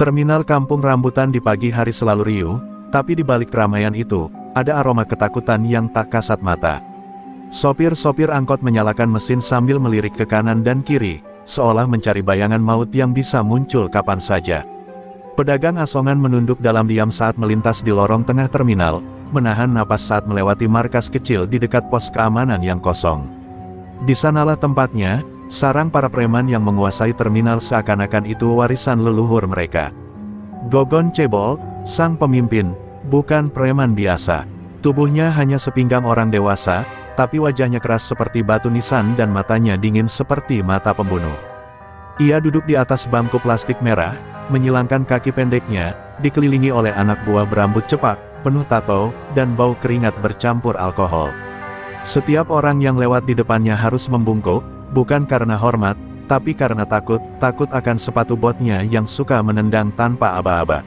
Terminal Kampung Rambutan di pagi hari selalu riuh, tapi di balik keramaian itu, ada aroma ketakutan yang tak kasat mata. Sopir-sopir angkot menyalakan mesin sambil melirik ke kanan dan kiri, seolah mencari bayangan maut yang bisa muncul kapan saja. Pedagang asongan menunduk dalam diam saat melintas di lorong tengah terminal, menahan napas saat melewati markas kecil di dekat pos keamanan yang kosong. Di sanalah tempatnya, sarang para preman yang menguasai terminal seakan-akan itu warisan leluhur mereka. Gogon Cebol, sang pemimpin, bukan preman biasa. Tubuhnya hanya sepinggang orang dewasa, tapi wajahnya keras seperti batu nisan dan matanya dingin seperti mata pembunuh. Ia duduk di atas bangku plastik merah, menyilangkan kaki pendeknya, dikelilingi oleh anak buah berambut cepak, penuh tato, dan bau keringat bercampur alkohol. Setiap orang yang lewat di depannya harus membungkuk, bukan karena hormat, tapi karena takut akan sepatu botnya yang suka menendang tanpa aba-aba.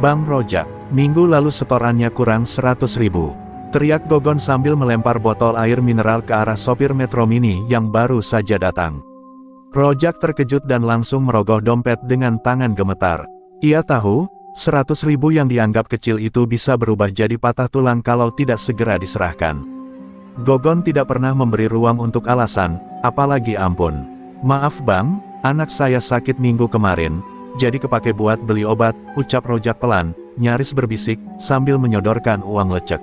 Bang Rojak, minggu lalu setorannya kurang 100.000. Teriak Gogon sambil melempar botol air mineral ke arah sopir Metro Mini yang baru saja datang. Rojak terkejut dan langsung merogoh dompet dengan tangan gemetar. Ia tahu, 100.000 yang dianggap kecil itu bisa berubah jadi patah tulang kalau tidak segera diserahkan. Gogon tidak pernah memberi ruang untuk alasan, apalagi ampun. Maaf bang, anak saya sakit minggu kemarin, jadi kepake buat beli obat, ucap Rojak pelan, nyaris berbisik, sambil menyodorkan uang lecek.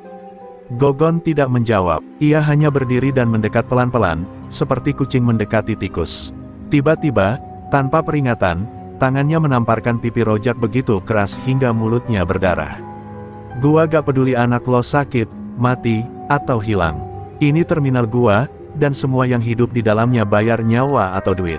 Gogon tidak menjawab, ia hanya berdiri dan mendekat pelan-pelan, seperti kucing mendekati tikus. Tiba-tiba, tanpa peringatan, tangannya menamparkan pipi Rojak begitu keras hingga mulutnya berdarah. Gua gak peduli anak lo sakit, mati, atau hilang. Ini terminal gua, dan semua yang hidup di dalamnya bayar nyawa atau duit.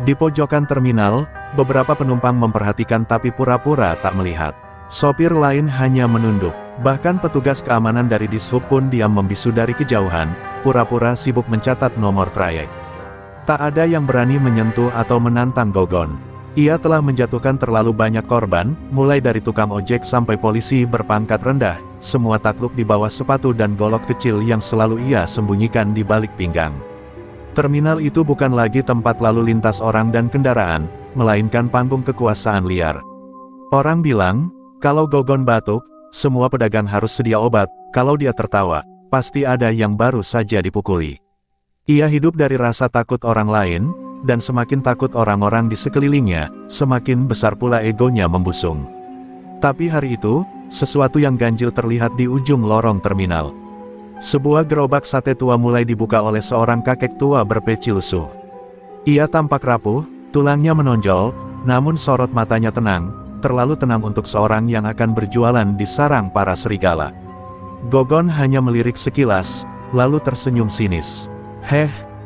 Di pojokan terminal, beberapa penumpang memperhatikan tapi pura-pura tak melihat. Sopir lain hanya menunduk, bahkan petugas keamanan dari Dishub pun diam membisu dari kejauhan, pura-pura sibuk mencatat nomor trayek. Tak ada yang berani menyentuh atau menantang Gogon. Ia telah menjatuhkan terlalu banyak korban, mulai dari tukang ojek sampai polisi berpangkat rendah, semua takluk di bawah sepatu dan golok kecil yang selalu ia sembunyikan di balik pinggang. Terminal itu bukan lagi tempat lalu lintas orang dan kendaraan, melainkan panggung kekuasaan liar. Orang bilang, kalau Gogon batuk, semua pedagang harus sedia obat, kalau dia tertawa, pasti ada yang baru saja dipukuli. Ia hidup dari rasa takut orang lain, dan semakin takut orang-orang di sekelilingnya, semakin besar pula egonya membusung. Tapi hari itu, sesuatu yang ganjil terlihat di ujung lorong terminal. Sebuah gerobak sate tua mulai dibuka oleh seorang kakek tua berpeci lusuh. Ia tampak rapuh, tulangnya menonjol, namun sorot matanya tenang, terlalu tenang untuk seorang yang akan berjualan di sarang para serigala. Gogon hanya melirik sekilas, lalu tersenyum sinis.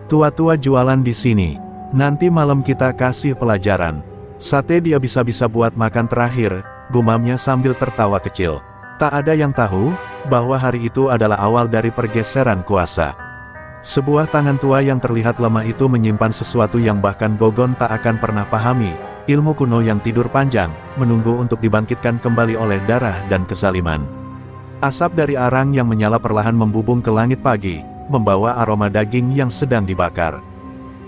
Tua-tua jualan di sini. Nanti malam kita kasih pelajaran. Sate dia bisa-bisa buat makan terakhir, gumamnya sambil tertawa kecil. Tak ada yang tahu, bahwa hari itu adalah awal dari pergeseran kuasa. Sebuah tangan tua yang terlihat lemah itu menyimpan sesuatu yang bahkan Gogon tak akan pernah pahami, ilmu kuno yang tidur panjang, menunggu untuk dibangkitkan kembali oleh darah dan kezaliman. Asap dari arang yang menyala perlahan membubung ke langit pagi, membawa aroma daging yang sedang dibakar.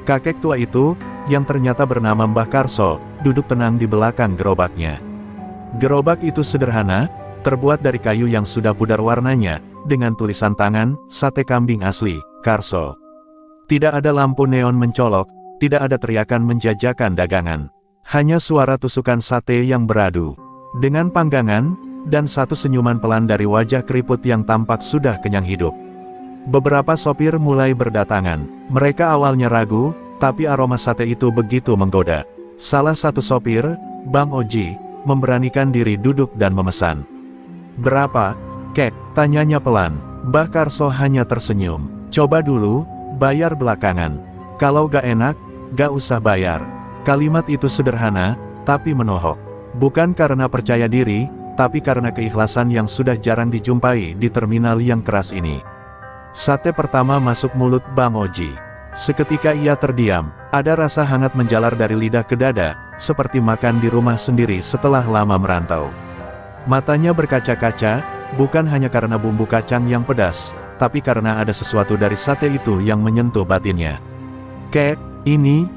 Kakek tua itu, yang ternyata bernama Mbah Karso, duduk tenang di belakang gerobaknya. Gerobak itu sederhana, terbuat dari kayu yang sudah pudar warnanya, dengan tulisan tangan, sate kambing asli, Karso. Tidak ada lampu neon mencolok, tidak ada teriakan menjajakan dagangan. Hanya suara tusukan sate yang beradu. Dengan panggangan, dan satu senyuman pelan dari wajah keriput yang tampak sudah kenyang hidup. Beberapa sopir mulai berdatangan. Mereka awalnya ragu, tapi aroma sate itu begitu menggoda. Salah satu sopir, Bang Oji, memberanikan diri duduk dan memesan. "Berapa, kek?" tanyanya pelan. Mbah Karso hanya tersenyum. "Coba dulu, bayar belakangan. Kalau gak enak, gak usah bayar." Kalimat itu sederhana, tapi menohok. Bukan karena percaya diri, tapi karena keikhlasan yang sudah jarang dijumpai di terminal yang keras ini. Sate pertama masuk mulut Bang Oji. Seketika ia terdiam, ada rasa hangat menjalar dari lidah ke dada, seperti makan di rumah sendiri setelah lama merantau. Matanya berkaca-kaca, bukan hanya karena bumbu kacang yang pedas, tapi karena ada sesuatu dari sate itu yang menyentuh batinnya. "Kek, ini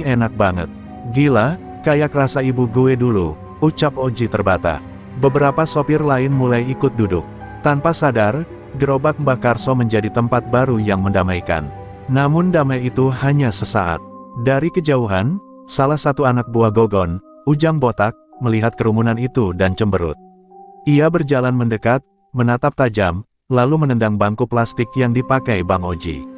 enak banget. Gila, Kayak rasa ibu gue dulu, ucap Oji terbata. Beberapa sopir lain mulai ikut duduk. Tanpa sadar, gerobak Mbah Karso menjadi tempat baru yang mendamaikan. Namun damai itu hanya sesaat. Dari kejauhan, salah satu anak buah Gogon, Ujang botak, melihat kerumunan itu dan cemberut. Ia berjalan mendekat, menatap tajam, lalu menendang bangku plastik yang dipakai Bang Oji.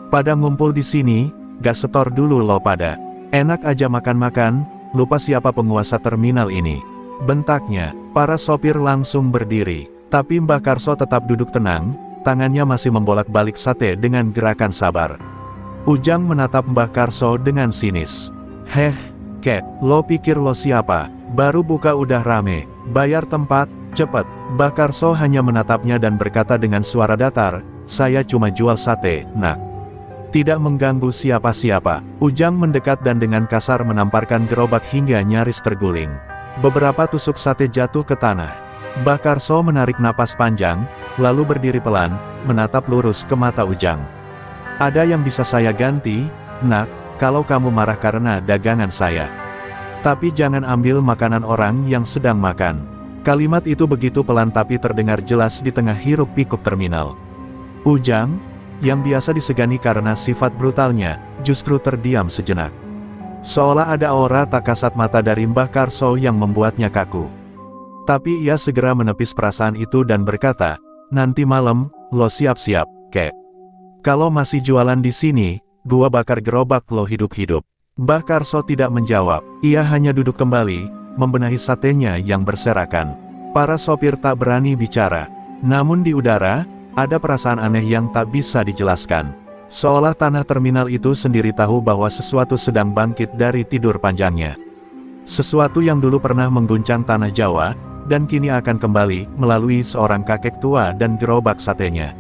Pada ngumpul di sini, gak setor dulu lo pada. Enak aja makan-makan, lupa siapa penguasa terminal ini. Bentaknya, para sopir langsung berdiri. Tapi Mbah Karso tetap duduk tenang, tangannya masih membolak-balik sate dengan gerakan sabar. Ujang menatap Mbah Karso dengan sinis. Heh, Ket, lo pikir lo siapa? Baru buka udah rame. Bayar tempat, cepet. Mbah Karso hanya menatapnya dan berkata dengan suara datar, saya cuma jual sate, nak. Tidak mengganggu siapa-siapa. Ujang mendekat dan dengan kasar menamparkan gerobak hingga nyaris terguling. Beberapa tusuk sate jatuh ke tanah. Mbah Karso menarik napas panjang, lalu berdiri pelan, menatap lurus ke mata Ujang. Ada yang bisa saya ganti, nak, kalau kamu marah karena dagangan saya. Tapi jangan ambil makanan orang yang sedang makan. Kalimat itu begitu pelan tapi terdengar jelas di tengah hiruk-pikuk terminal. Ujang, yang biasa disegani karena sifat brutalnya, justru terdiam sejenak. Seolah ada aura tak kasat mata dari Mbah Karso yang membuatnya kaku. Tapi ia segera menepis perasaan itu dan berkata, nanti malam, lo siap-siap, Kek. Kalau masih jualan di sini, gua bakar gerobak lo hidup-hidup. Mbah Karso tidak menjawab, ia hanya duduk kembali, membenahi satenya yang berserakan. Para sopir tak berani bicara. Namun di udara, ada perasaan aneh yang tak bisa dijelaskan. Seolah tanah terminal itu sendiri tahu bahwa sesuatu sedang bangkit dari tidur panjangnya. Sesuatu yang dulu pernah mengguncang tanah Jawa, dan kini akan kembali melalui seorang kakek tua dan gerobak satenya.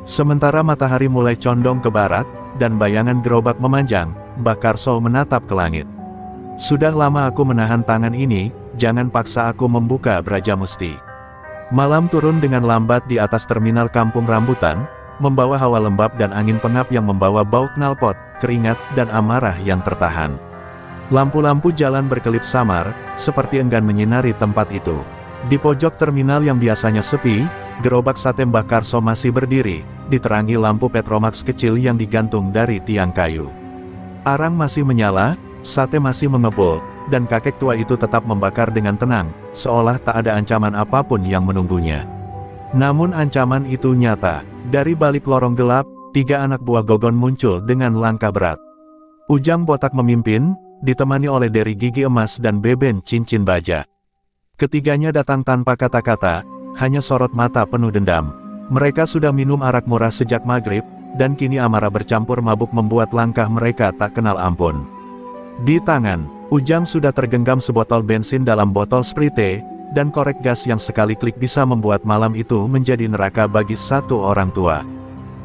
Sementara matahari mulai condong ke barat, dan bayangan gerobak memanjang, Mbah Karso menatap ke langit. Sudah lama aku menahan tangan ini, jangan paksa aku membuka Brajamusti. Malam turun dengan lambat di atas terminal Kampung Rambutan, membawa hawa lembab dan angin pengap yang membawa bau knalpot, keringat, dan amarah yang tertahan. Lampu-lampu jalan berkelip samar, seperti enggan menyinari tempat itu. Di pojok terminal yang biasanya sepi, gerobak sate Mbah Karso masih berdiri, diterangi lampu Petromax kecil yang digantung dari tiang kayu. Arang masih menyala, sate masih mengepul, dan kakek tua itu tetap membakar dengan tenang, seolah tak ada ancaman apapun yang menunggunya. Namun ancaman itu nyata. Dari balik lorong gelap, 3 anak buah Gogon muncul dengan langkah berat. Ujang botak memimpin, ditemani oleh Deri Gigi Emas dan Beben Cincin Baja. Ketiganya datang tanpa kata-kata, hanya sorot mata penuh dendam. Mereka sudah minum arak murah sejak maghrib, dan kini amarah bercampur mabuk membuat langkah mereka tak kenal ampun. Di tangan, Ujang sudah tergenggam sebotol bensin dalam botol sprite, dan korek gas yang sekali klik bisa membuat malam itu menjadi neraka bagi satu orang tua.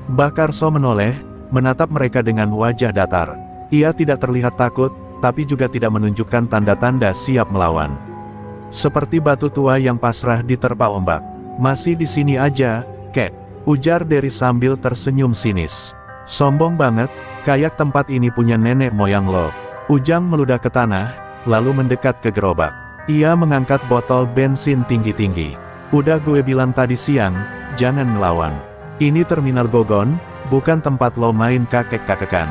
Mbah Karso menoleh, menatap mereka dengan wajah datar. Ia tidak terlihat takut, tapi juga tidak menunjukkan tanda-tanda siap melawan. Seperti batu tua yang pasrah diterpa ombak. Masih di sini aja, Kek, ujar Deri sambil tersenyum sinis. Sombong banget, kayak tempat ini punya nenek moyang lo. Ujang meludah ke tanah, lalu mendekat ke gerobak. Ia mengangkat botol bensin tinggi-tinggi. Udah gue bilang tadi siang, jangan ngelawan. Ini terminal Gogon, bukan tempat lo main kakek-kakekan.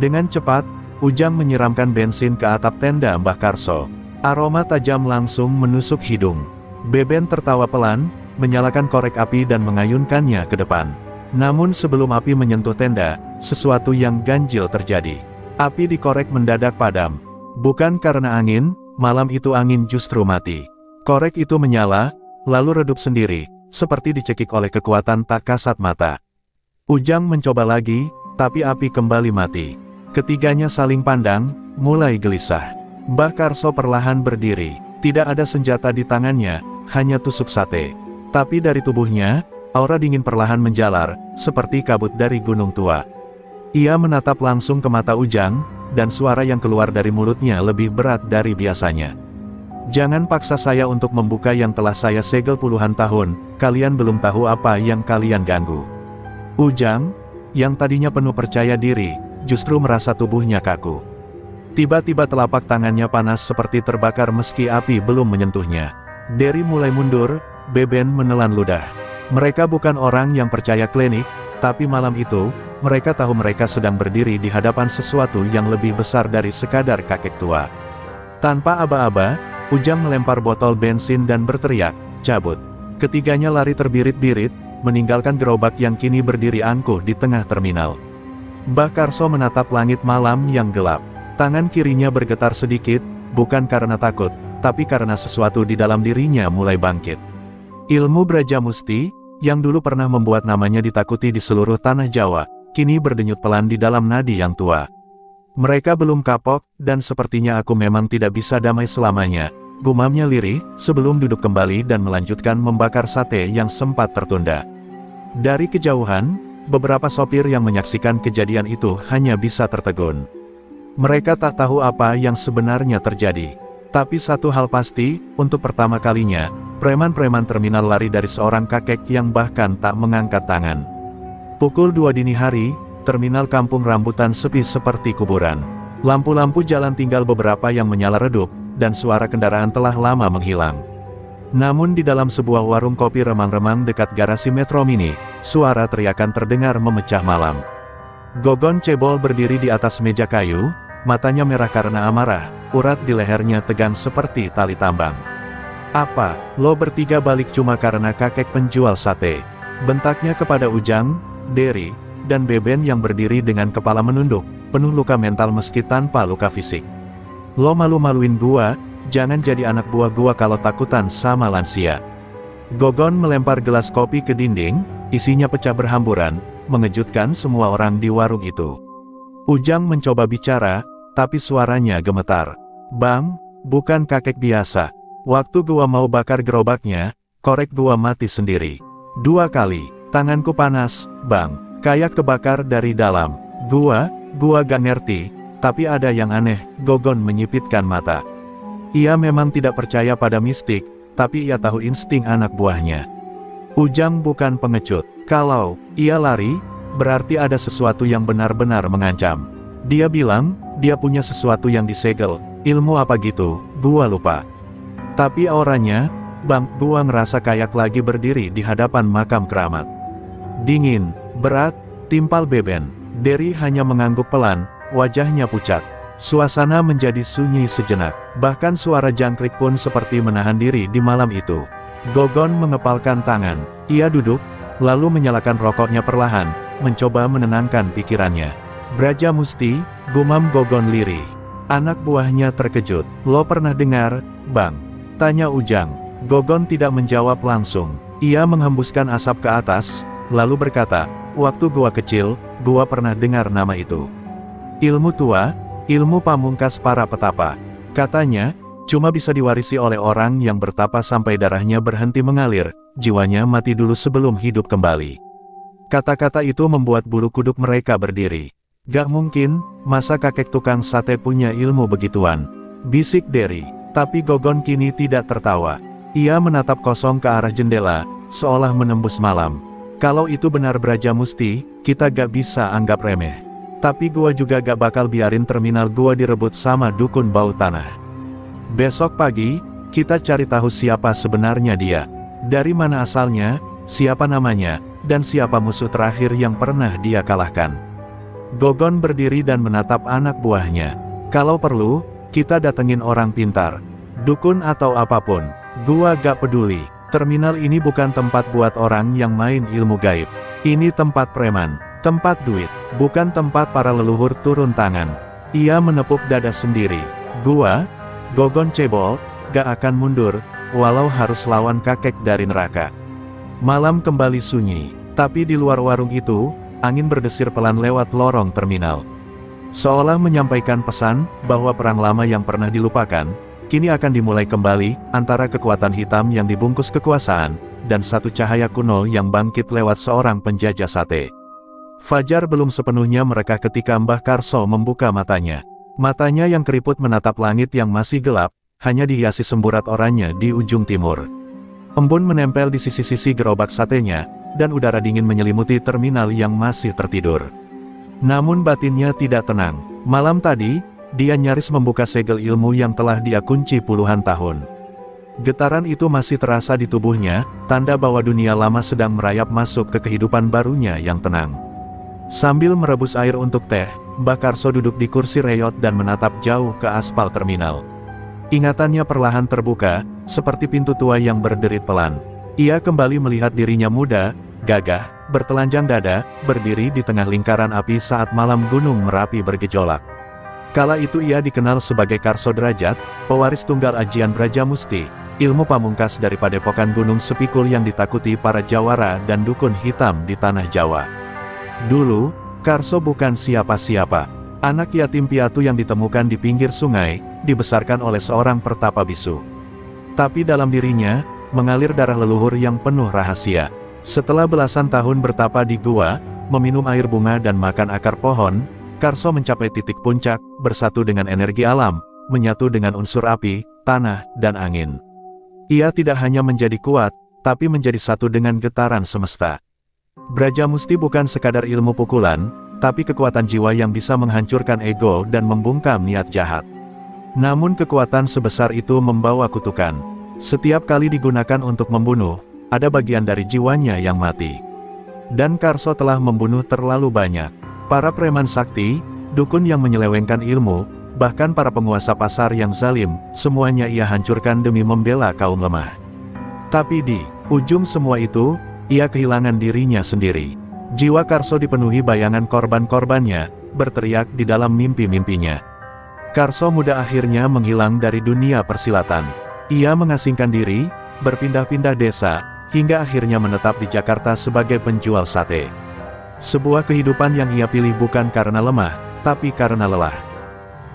Dengan cepat, Ujang menyiramkan bensin ke atap tenda Mbah Karso. Aroma tajam langsung menusuk hidung. Beben tertawa pelan, menyalakan korek api dan mengayunkannya ke depan. Namun sebelum api menyentuh tenda, sesuatu yang ganjil terjadi. Api di korek mendadak padam. Bukan karena angin, malam itu angin justru mati. Korek itu menyala, lalu redup sendiri, seperti dicekik oleh kekuatan tak kasat mata. Ujang mencoba lagi, tapi api kembali mati. Ketiganya saling pandang, mulai gelisah. Mbah Karso perlahan berdiri. Tidak ada senjata di tangannya, hanya tusuk sate. Tapi dari tubuhnya, aura dingin perlahan menjalar, seperti kabut dari gunung tua. Ia menatap langsung ke mata Ujang, dan suara yang keluar dari mulutnya lebih berat dari biasanya. Jangan paksa saya untuk membuka yang telah saya segel puluhan tahun, kalian belum tahu apa yang kalian ganggu. Ujang, yang tadinya penuh percaya diri, justru merasa tubuhnya kaku. Tiba-tiba telapak tangannya panas seperti terbakar meski api belum menyentuhnya. Derry mulai mundur, Beben menelan ludah. Mereka bukan orang yang percaya klinik, tapi malam itu, mereka tahu mereka sedang berdiri di hadapan sesuatu yang lebih besar dari sekadar kakek tua. Tanpa aba-aba, Ujang melempar botol bensin dan berteriak, "Cabut!" Ketiganya lari terbirit-birit, meninggalkan gerobak yang kini berdiri angkuh di tengah terminal. Mbah Karso menatap langit malam yang gelap. Tangan kirinya bergetar sedikit, bukan karena takut, tapi karena sesuatu di dalam dirinya mulai bangkit. Ilmu Brajamusti, yang dulu pernah membuat namanya ditakuti di seluruh tanah Jawa, kini berdenyut pelan di dalam nadi yang tua. Mereka belum kapok, dan sepertinya aku memang tidak bisa damai selamanya, gumamnya lirih, sebelum duduk kembali dan melanjutkan membakar sate yang sempat tertunda. Dari kejauhan, beberapa sopir yang menyaksikan kejadian itu hanya bisa tertegun. Mereka tak tahu apa yang sebenarnya terjadi. Tapi satu hal pasti, untuk pertama kalinya, preman-preman terminal lari dari seorang kakek yang bahkan tak mengangkat tangan. Pukul 2 dini hari, terminal Kampung Rambutan sepi seperti kuburan. Lampu-lampu jalan tinggal beberapa yang menyala redup, dan suara kendaraan telah lama menghilang. Namun di dalam sebuah warung kopi remang-remang dekat garasi Metro Mini, suara teriakan terdengar memecah malam. Gogon Cebol berdiri di atas meja kayu, matanya merah karena amarah, urat di lehernya tegang seperti tali tambang. "Apa, lo bertiga balik cuma karena kakek penjual sate?" bentaknya kepada Ujang, Derry, dan Beben yang berdiri dengan kepala menunduk, penuh luka mental meski tanpa luka fisik. "Lo malu-maluin gua, jangan jadi anak buah gua kalau takutan sama lansia." Gogon melempar gelas kopi ke dinding, isinya pecah berhamburan, mengejutkan semua orang di warung itu. Ujang mencoba bicara, tapi suaranya gemetar. "Bang, bukan kakek biasa. Waktu gua mau bakar gerobaknya, korek gua mati sendiri. 2 kali, tanganku panas, bang. Kayak kebakar dari dalam. Gua gak ngerti, tapi ada yang aneh." Gogon menyipitkan mata. Ia memang tidak percaya pada mistik, tapi ia tahu insting anak buahnya. Ujang bukan pengecut. Kalau ia lari, berarti ada sesuatu yang benar-benar mengancam. Dia bilang, dia punya sesuatu yang disegel. Ilmu apa gitu, gua lupa. Tapi auranya, bang, gua ngerasa kayak lagi berdiri di hadapan makam keramat. Dingin, berat, timpal Beben. Derry hanya mengangguk pelan, wajahnya pucat. Suasana menjadi sunyi sejenak, bahkan suara jangkrik pun seperti menahan diri di malam itu. Gogon mengepalkan tangan, ia duduk, lalu menyalakan rokoknya perlahan, mencoba menenangkan pikirannya. "Brajamusti," gumam Gogon lirih. Anak buahnya terkejut. "Lo pernah dengar, bang?" tanya Ujang. Gogon tidak menjawab langsung. Ia menghembuskan asap ke atas, lalu berkata, "Waktu gua kecil, gua pernah dengar nama itu. Ilmu tua, ilmu pamungkas para petapa. Katanya, cuma bisa diwarisi oleh orang yang bertapa sampai darahnya berhenti mengalir, jiwanya mati dulu sebelum hidup kembali." Kata-kata itu membuat bulu kuduk mereka berdiri. "Gak mungkin, masa kakek tukang sate punya ilmu begituan?" bisik Derry. Tapi Gogon kini tidak tertawa. Ia menatap kosong ke arah jendela, seolah menembus malam. "Kalau itu benar Brajamusti, kita gak bisa anggap remeh. Tapi gua juga gak bakal biarin terminal gua direbut sama dukun bau tanah. Besok pagi, kita cari tahu siapa sebenarnya dia. Dari mana asalnya, siapa namanya, dan siapa musuh terakhir yang pernah dia kalahkan." Gogon berdiri dan menatap anak buahnya. "Kalau perlu, kita datengin orang pintar. Dukun atau apapun. Gua gak peduli. Terminal ini bukan tempat buat orang yang main ilmu gaib. Ini tempat preman, tempat duit, bukan tempat para leluhur turun tangan." Ia menepuk dada sendiri. "Gua, Gogon Cebol, gak akan mundur, walau harus lawan kakek dari neraka." Malam kembali sunyi, tapi di luar warung itu, angin berdesir pelan lewat lorong terminal. Seolah menyampaikan pesan, bahwa perang lama yang pernah dilupakan, kini akan dimulai kembali, antara kekuatan hitam yang dibungkus kekuasaan, dan satu cahaya kuno yang bangkit lewat seorang penjajah sate. Fajar belum sepenuhnya mereka ketika Mbah Karso membuka matanya. Matanya yang keriput menatap langit yang masih gelap, hanya dihiasi semburat oranye di ujung timur. Embun menempel di sisi-sisi gerobak satenya, dan udara dingin menyelimuti terminal yang masih tertidur. Namun batinnya tidak tenang. Malam tadi, dia nyaris membuka segel ilmu yang telah dia kunci puluhan tahun. Getaran itu masih terasa di tubuhnya, tanda bahwa dunia lama sedang merayap masuk ke kehidupan barunya yang tenang. Sambil merebus air untuk teh, Mbah Karso duduk di kursi reyot dan menatap jauh ke aspal terminal. Ingatannya perlahan terbuka, seperti pintu tua yang berderit pelan. Ia kembali melihat dirinya muda, gagah, bertelanjang dada, berdiri di tengah lingkaran api saat malam Gunung Merapi bergejolak. Kala itu ia dikenal sebagai Karso Derajat, pewaris tunggal ajian Brajamusti, ilmu pamungkas dari padepokan Gunung Sepikul yang ditakuti para jawara dan dukun hitam di tanah Jawa. Dulu, Karso bukan siapa-siapa. Anak yatim piatu yang ditemukan di pinggir sungai, dibesarkan oleh seorang pertapa bisu. Tapi dalam dirinya, mengalir darah leluhur yang penuh rahasia. Setelah belasan tahun bertapa di gua, meminum air bunga dan makan akar pohon, Karso mencapai titik puncak, bersatu dengan energi alam, menyatu dengan unsur api, tanah, dan angin. Ia tidak hanya menjadi kuat, tapi menjadi satu dengan getaran semesta. Brajamusti bukan sekadar ilmu pukulan, tapi kekuatan jiwa yang bisa menghancurkan ego dan membungkam niat jahat. Namun kekuatan sebesar itu membawa kutukan. Setiap kali digunakan untuk membunuh, ada bagian dari jiwanya yang mati. Dan Karso telah membunuh terlalu banyak. Para preman sakti, dukun yang menyelewengkan ilmu, bahkan para penguasa pasar yang zalim, semuanya ia hancurkan demi membela kaum lemah. Tapi di ujung semua itu, ia kehilangan dirinya sendiri. Jiwa Karso dipenuhi bayangan korban-korbannya, berteriak di dalam mimpi-mimpinya. Karso muda akhirnya menghilang dari dunia persilatan. Ia mengasingkan diri, berpindah-pindah desa, hingga akhirnya menetap di Jakarta sebagai penjual sate. Sebuah kehidupan yang ia pilih bukan karena lemah, tapi karena lelah.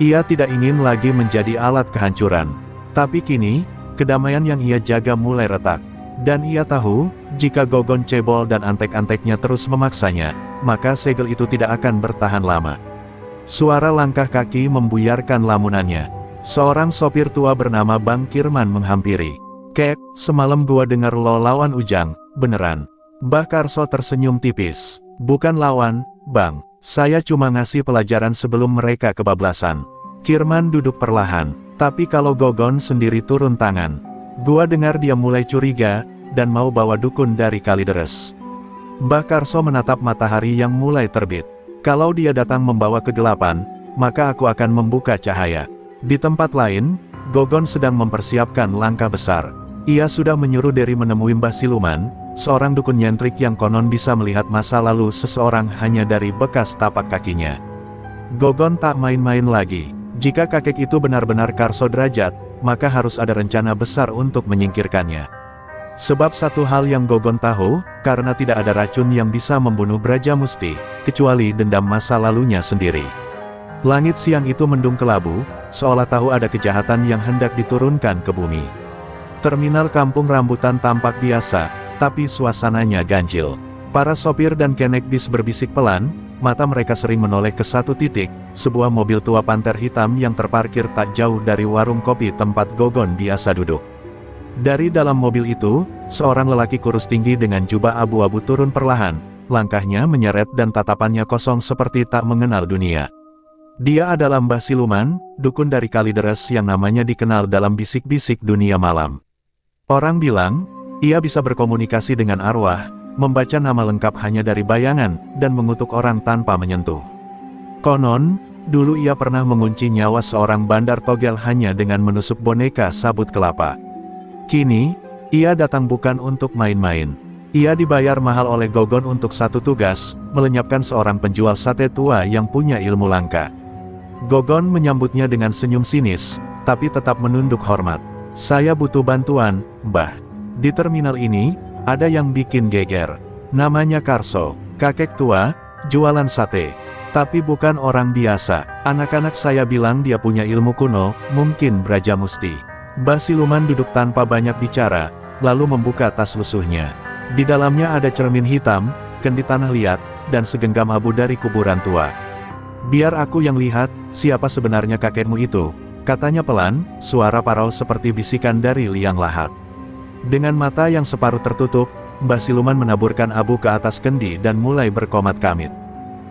Ia tidak ingin lagi menjadi alat kehancuran. Tapi kini, kedamaian yang ia jaga mulai retak. Dan ia tahu, jika Gogon cebol dan antek-anteknya terus memaksanya, maka segel itu tidak akan bertahan lama. Suara langkah kaki membuyarkan lamunannya. Seorang sopir tua bernama Bang Kirman menghampiri. "Kek, semalam gua dengar lo lawan Ujang, beneran?" Mbah Karso tersenyum tipis. "Bukan lawan, Bang. Saya cuma ngasih pelajaran sebelum mereka kebablasan." Kirman duduk perlahan. "Tapi kalau Gogon sendiri turun tangan, gua dengar dia mulai curiga, dan mau bawa dukun dari Kalideres." Mbah Karso menatap matahari yang mulai terbit. "Kalau dia datang membawa kegelapan, maka aku akan membuka cahaya." Di tempat lain, Gogon sedang mempersiapkan langkah besar. Ia sudah menyuruh Dery menemui Mbah Siluman, seorang dukun nyentrik yang konon bisa melihat masa lalu seseorang hanya dari bekas tapak kakinya. Gogon tak main-main lagi. Jika kakek itu benar-benar Karso Derajat, maka harus ada rencana besar untuk menyingkirkannya. Sebab satu hal yang Gogon tahu, karena tidak ada racun yang bisa membunuh Brajamusti, kecuali dendam masa lalunya sendiri. Langit siang itu mendung kelabu, seolah tahu ada kejahatan yang hendak diturunkan ke bumi. Terminal Kampung Rambutan tampak biasa, tapi suasananya ganjil. Para sopir dan kenek bis berbisik pelan, mata mereka sering menoleh ke satu titik, sebuah mobil tua panter hitam yang terparkir tak jauh dari warung kopi tempat Gogon biasa duduk. Dari dalam mobil itu, seorang lelaki kurus tinggi dengan jubah abu-abu turun perlahan, langkahnya menyeret dan tatapannya kosong seperti tak mengenal dunia. Dia adalah Mbah Siluman, dukun dari Kalideres yang namanya dikenal dalam bisik-bisik dunia malam. Orang bilang, ia bisa berkomunikasi dengan arwah, membaca nama lengkap hanya dari bayangan, dan mengutuk orang tanpa menyentuh. Konon, dulu ia pernah mengunci nyawa seorang bandar togel hanya dengan menusuk boneka sabut kelapa. Kini, ia datang bukan untuk main-main. Ia dibayar mahal oleh Gogon untuk satu tugas, melenyapkan seorang penjual sate tua yang punya ilmu langka. Gogon menyambutnya dengan senyum sinis, tapi tetap menunduk hormat. "Saya butuh bantuan, Mbah. Di terminal ini, ada yang bikin geger. Namanya Karso, kakek tua, jualan sate. Tapi bukan orang biasa. Anak-anak saya bilang dia punya ilmu kuno, mungkin Brajamusti." Mbah Siluman duduk tanpa banyak bicara, lalu membuka tas lusuhnya. Di dalamnya ada cermin hitam, kendi tanah liat, dan segenggam abu dari kuburan tua. "Biar aku yang lihat, siapa sebenarnya kakekmu itu," katanya pelan, suara parau seperti bisikan dari liang lahat. Dengan mata yang separuh tertutup, Mbah Siluman menaburkan abu ke atas kendi dan mulai berkomat-kamit.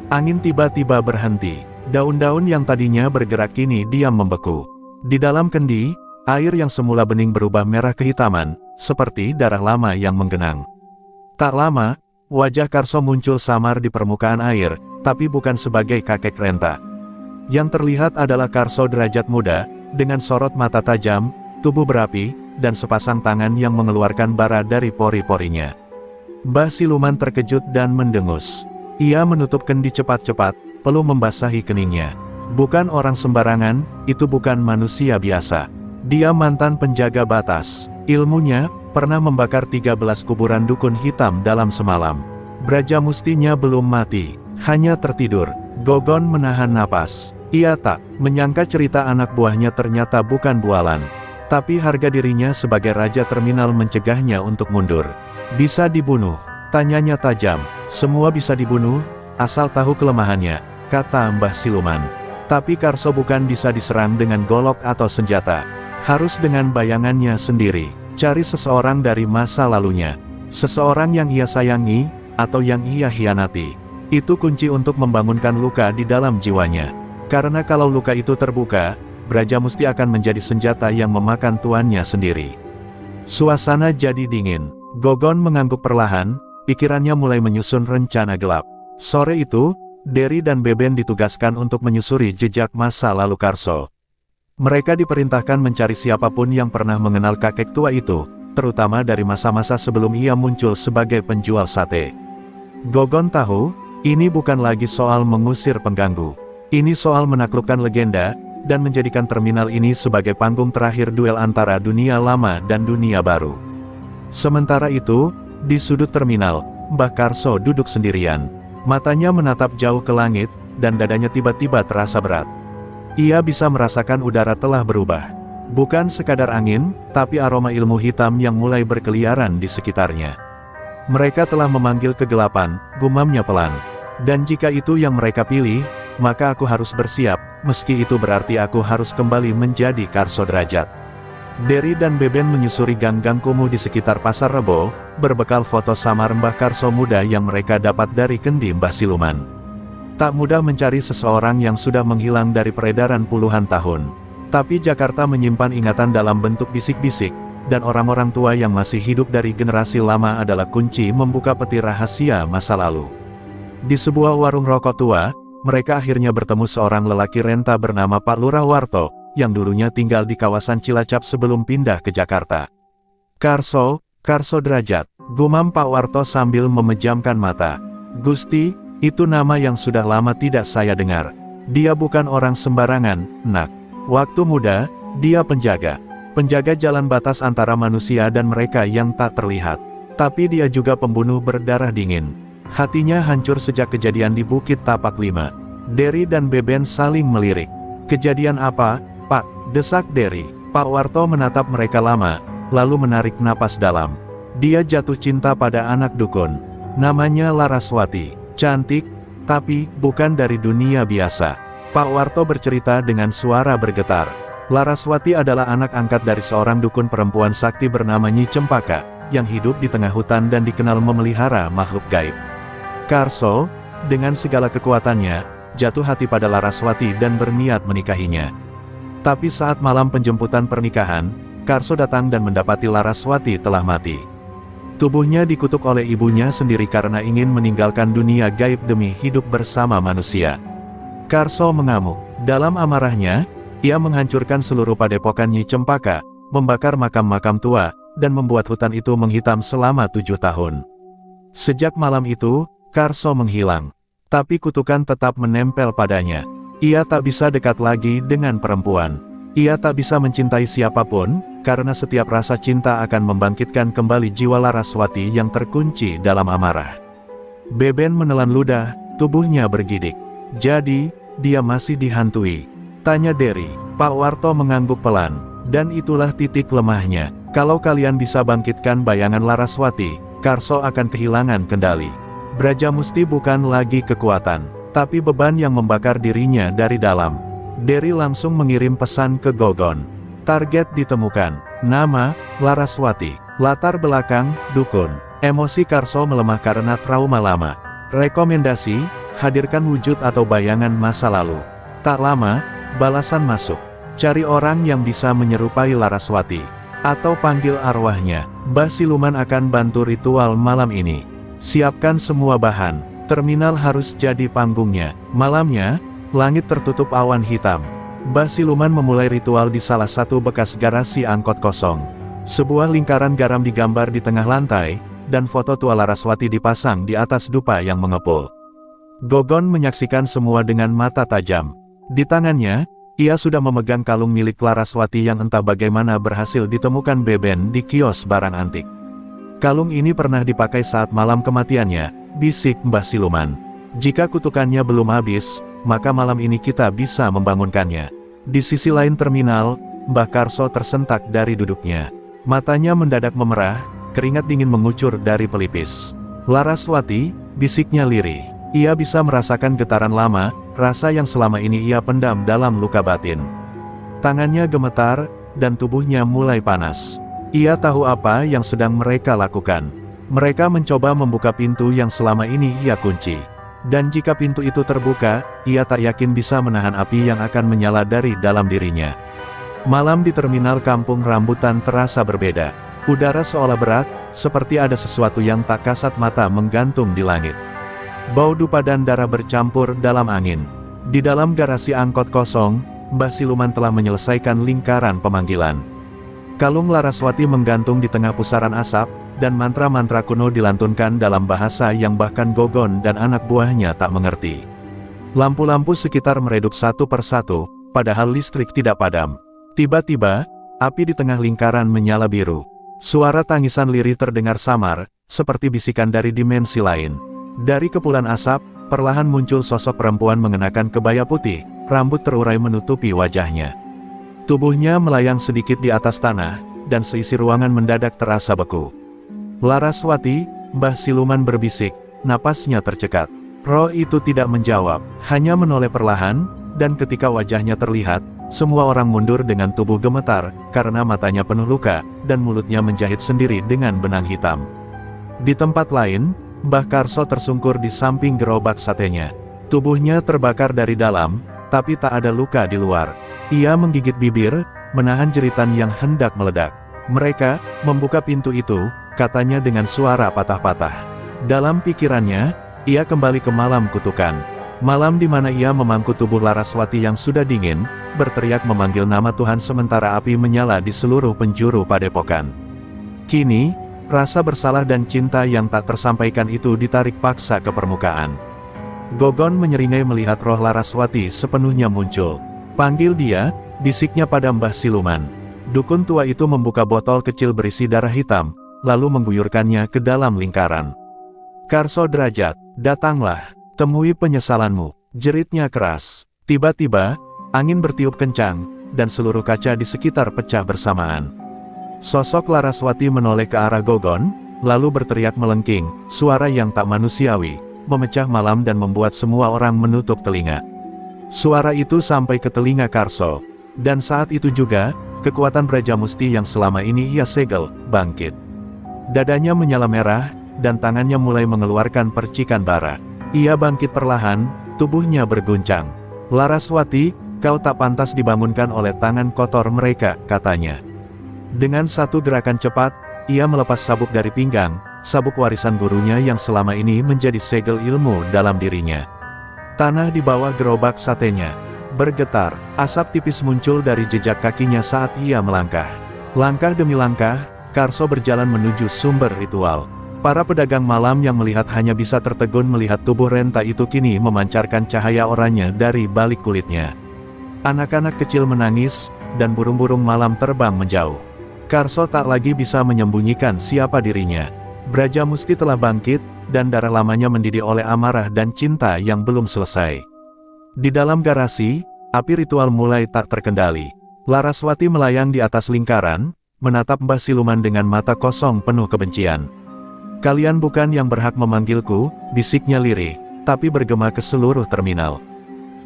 Angin tiba-tiba berhenti. Daun-daun yang tadinya bergerak kini diam membeku. Di dalam kendi, air yang semula bening berubah merah kehitaman, seperti darah lama yang menggenang. Tak lama, wajah Karso muncul samar di permukaan air, tapi bukan sebagai kakek renta. Yang terlihat adalah Karso derajat muda, dengan sorot mata tajam, tubuh berapi, dan sepasang tangan yang mengeluarkan bara dari pori-porinya. Mbah Siluman terkejut dan mendengus. Ia menutup kendi cepat-cepat, perlu membasahi keningnya. Bukan orang sembarangan, itu bukan manusia biasa. Dia mantan penjaga batas. Ilmunya, pernah membakar 13 kuburan dukun hitam dalam semalam. Brajamustinya belum mati, hanya tertidur. Gogon menahan napas. Ia tak menyangka cerita anak buahnya ternyata bukan bualan. Tapi harga dirinya sebagai raja terminal mencegahnya untuk mundur. Bisa dibunuh? Tanyanya tajam. Semua bisa dibunuh, asal tahu kelemahannya, kata Mbah Siluman. Tapi Karso bukan bisa diserang dengan golok atau senjata. Harus dengan bayangannya sendiri. Cari seseorang dari masa lalunya. Seseorang yang ia sayangi, atau yang ia hianati. Itu kunci untuk membangunkan luka di dalam jiwanya. Karena kalau luka itu terbuka, Brajamusti akan menjadi senjata yang memakan tuannya sendiri. Suasana jadi dingin. Gogon mengangguk perlahan, pikirannya mulai menyusun rencana gelap. Sore itu, Derry dan Beben ditugaskan untuk menyusuri jejak masa lalu Karso. Mereka diperintahkan mencari siapapun yang pernah mengenal kakek tua itu, terutama dari masa-masa sebelum ia muncul sebagai penjual sate. Gogon tahu, ini bukan lagi soal mengusir pengganggu. Ini soal menaklukkan legenda, dan menjadikan terminal ini sebagai panggung terakhir duel antara dunia lama dan dunia baru. Sementara itu, di sudut terminal, Mbah Karso duduk sendirian. Matanya menatap jauh ke langit, dan dadanya tiba-tiba terasa berat. Ia bisa merasakan udara telah berubah. Bukan sekadar angin, tapi aroma ilmu hitam yang mulai berkeliaran di sekitarnya. Mereka telah memanggil kegelapan, gumamnya pelan. Dan jika itu yang mereka pilih, maka aku harus bersiap, meski itu berarti aku harus kembali menjadi Karso derajat. Derry dan Beben menyusuri gang-gang kumuh di sekitar Pasar Rebo, berbekal foto samar Mbah Karso muda yang mereka dapat dari kendi Mbah Siluman. Tak mudah mencari seseorang yang sudah menghilang dari peredaran puluhan tahun. Tapi Jakarta menyimpan ingatan dalam bentuk bisik-bisik, dan orang-orang tua yang masih hidup dari generasi lama adalah kunci membuka peti rahasia masa lalu. Di sebuah warung rokok tua, mereka akhirnya bertemu seorang lelaki renta bernama Pak Lurah Warto, yang dulunya tinggal di kawasan Cilacap sebelum pindah ke Jakarta. Karso derajat, gumam Pak Warto sambil memejamkan mata. Gusti, itu nama yang sudah lama tidak saya dengar. Dia bukan orang sembarangan, nak. Waktu muda, dia penjaga jalan batas antara manusia dan mereka yang tak terlihat. Tapi dia juga pembunuh berdarah dingin. Hatinya hancur sejak kejadian di Bukit Tapak 5. Derry dan Beben saling melirik. Kejadian apa, Pak? Desak Derry. Pak Warto menatap mereka lama, lalu menarik napas dalam. Dia jatuh cinta pada anak dukun. Namanya Laraswati. Cantik, tapi bukan dari dunia biasa. Pak Warto bercerita dengan suara bergetar. Laraswati adalah anak angkat dari seorang dukun perempuan sakti bernama Nyi Cempaka, yang hidup di tengah hutan dan dikenal memelihara makhluk gaib. Karso, dengan segala kekuatannya, jatuh hati pada Laraswati dan berniat menikahinya. Tapi saat malam penjemputan pernikahan, Karso datang dan mendapati Laraswati telah mati. Tubuhnya dikutuk oleh ibunya sendiri karena ingin meninggalkan dunia gaib demi hidup bersama manusia. Karso mengamuk. Dalam amarahnya, ia menghancurkan seluruh padepokan Nyi Cempaka, membakar makam-makam tua, dan membuat hutan itu menghitam selama 7 tahun. Sejak malam itu, Karso menghilang. Tapi kutukan tetap menempel padanya. Ia tak bisa dekat lagi dengan perempuan. Ia tak bisa mencintai siapapun, karena setiap rasa cinta akan membangkitkan kembali jiwa Laraswati yang terkunci dalam amarah. Beben menelan ludah, tubuhnya bergidik. Jadi, dia masih dihantui? Tanya Derry. Pak Warto mengangguk pelan. Dan itulah titik lemahnya. Kalau kalian bisa bangkitkan bayangan Laraswati, Karso akan kehilangan kendali. Brajamusti bukan lagi kekuatan, tapi beban yang membakar dirinya dari dalam. Derry langsung mengirim pesan ke Gogon. Target ditemukan. Nama, Laraswati. Latar belakang, dukun. Emosi Karso melemah karena trauma lama. Rekomendasi, hadirkan wujud atau bayangan masa lalu. Tak lama, balasan masuk. Cari orang yang bisa menyerupai Laraswati. Atau panggil arwahnya. Mbah Siluman akan bantu ritual malam ini. Siapkan semua bahan. Terminal harus jadi panggungnya. Malamnya, langit tertutup awan hitam. Mbah Siluman memulai ritual di salah satu bekas garasi angkot kosong. Sebuah lingkaran garam digambar di tengah lantai, dan foto tua Laraswati dipasang di atas dupa yang mengepul. Gogon menyaksikan semua dengan mata tajam. Di tangannya, ia sudah memegang kalung milik Laraswati yang entah bagaimana berhasil ditemukan Beben di kios barang antik. Kalung ini pernah dipakai saat malam kematiannya, bisik Mbah Siluman. Jika kutukannya belum habis, maka malam ini kita bisa membangunkannya. Di sisi lain terminal, Mbah Karso tersentak dari duduknya. Matanya mendadak memerah, keringat dingin mengucur dari pelipis. Laraswati, bisiknya lirih. Ia bisa merasakan getaran lama, rasa yang selama ini ia pendam dalam luka batin. Tangannya gemetar, dan tubuhnya mulai panas. Ia tahu apa yang sedang mereka lakukan. Mereka mencoba membuka pintu yang selama ini ia kunci. Dan jika pintu itu terbuka, ia tak yakin bisa menahan api yang akan menyala dari dalam dirinya. Malam di terminal Kampung Rambutan terasa berbeda. Udara seolah berat, seperti ada sesuatu yang tak kasat mata menggantung di langit. Bau dupa dan darah bercampur dalam angin. Di dalam garasi angkot kosong, Mbah Siluman telah menyelesaikan lingkaran pemanggilan. Kalung Laraswati menggantung di tengah pusaran asap, dan mantra-mantra kuno dilantunkan dalam bahasa yang bahkan Gogon dan anak buahnya tak mengerti. Lampu-lampu sekitar meredup satu persatu, padahal listrik tidak padam. Tiba-tiba, api di tengah lingkaran menyala biru. Suara tangisan lirih terdengar samar, seperti bisikan dari dimensi lain. Dari kepulan asap, perlahan muncul sosok perempuan mengenakan kebaya putih, rambut terurai menutupi wajahnya. Tubuhnya melayang sedikit di atas tanah, dan seisi ruangan mendadak terasa beku. Laraswati, Mbah Siluman berbisik, napasnya tercekat. Roh itu tidak menjawab, hanya menoleh perlahan, dan ketika wajahnya terlihat, semua orang mundur dengan tubuh gemetar, karena matanya penuh luka, dan mulutnya menjahit sendiri dengan benang hitam. Di tempat lain, Mbah Karso tersungkur di samping gerobak satenya. Tubuhnya terbakar dari dalam, tapi tak ada luka di luar. Ia menggigit bibir, menahan jeritan yang hendak meledak. Mereka membuka pintu itu, katanya dengan suara patah-patah. Dalam pikirannya, ia kembali ke malam kutukan. Malam di mana ia memangku tubuh Laraswati yang sudah dingin, berteriak memanggil nama Tuhan sementara api menyala di seluruh penjuru padepokan. Kini, rasa bersalah dan cinta yang tak tersampaikan itu ditarik paksa ke permukaan. Gogon menyeringai melihat roh Laraswati sepenuhnya muncul. Panggil dia, bisiknya pada Mbah Siluman. Dukun tua itu membuka botol kecil berisi darah hitam, lalu mengguyurkannya ke dalam lingkaran. Karso Derajat, datanglah, temui penyesalanmu, jeritnya keras. Tiba-tiba, angin bertiup kencang, dan seluruh kaca di sekitar pecah bersamaan. Sosok Laraswati menoleh ke arah Gogon, lalu berteriak melengking, suara yang tak manusiawi, memecah malam dan membuat semua orang menutup telinga. Suara itu sampai ke telinga Karso, dan saat itu juga, kekuatan Brajamusti yang selama ini ia segel, bangkit. Dadanya menyala merah, dan tangannya mulai mengeluarkan percikan bara. Ia bangkit perlahan, tubuhnya berguncang. Laraswati, kau tak pantas dibangunkan oleh tangan kotor mereka, katanya. Dengan satu gerakan cepat, ia melepas sabuk dari pinggang, sabuk warisan gurunya yang selama ini menjadi segel ilmu dalam dirinya. Tanah di bawah gerobak satenya bergetar, asap tipis muncul dari jejak kakinya saat ia melangkah. Langkah demi langkah, Karso berjalan menuju sumber ritual. Para pedagang malam yang melihat hanya bisa tertegun melihat tubuh renta itu kini memancarkan cahaya oranye dari balik kulitnya. Anak-anak kecil menangis, dan burung-burung malam terbang menjauh. Karso tak lagi bisa menyembunyikan siapa dirinya. Brajamusti telah bangkit, dan darah lamanya mendidih oleh amarah dan cinta yang belum selesai. Di dalam garasi, api ritual mulai tak terkendali. Laraswati melayang di atas lingkaran, menatap Mbah Siluman dengan mata kosong penuh kebencian. Kalian bukan yang berhak memanggilku, bisiknya lirih, tapi bergema ke seluruh terminal.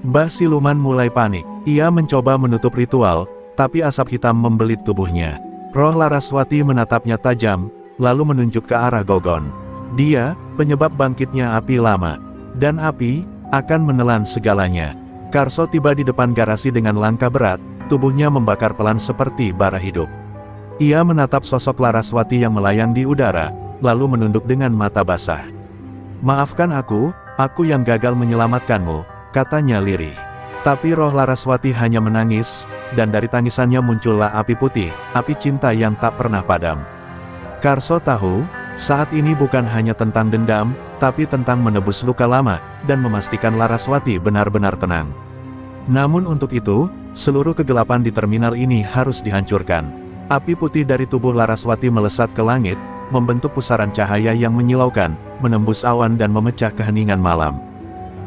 Mbah Siluman mulai panik. Ia mencoba menutup ritual, tapi asap hitam membelit tubuhnya. Roh Laraswati menatapnya tajam, lalu menunjuk ke arah Gogon. Dia, penyebab bangkitnya api lama. Dan api, akan menelan segalanya. Karso tiba di depan garasi dengan langkah berat, tubuhnya membakar pelan seperti bara hidup. Ia menatap sosok Laraswati yang melayang di udara, lalu menunduk dengan mata basah. "Maafkan aku yang gagal menyelamatkanmu," katanya lirih. Tapi roh Laraswati hanya menangis, dan dari tangisannya muncullah api putih, api cinta yang tak pernah padam. Karso tahu, saat ini bukan hanya tentang dendam, tapi tentang menebus luka lama, dan memastikan Laraswati benar-benar tenang. Namun untuk itu, seluruh kegelapan di terminal ini harus dihancurkan. Api putih dari tubuh Laraswati melesat ke langit, membentuk pusaran cahaya yang menyilaukan, menembus awan dan memecah keheningan malam.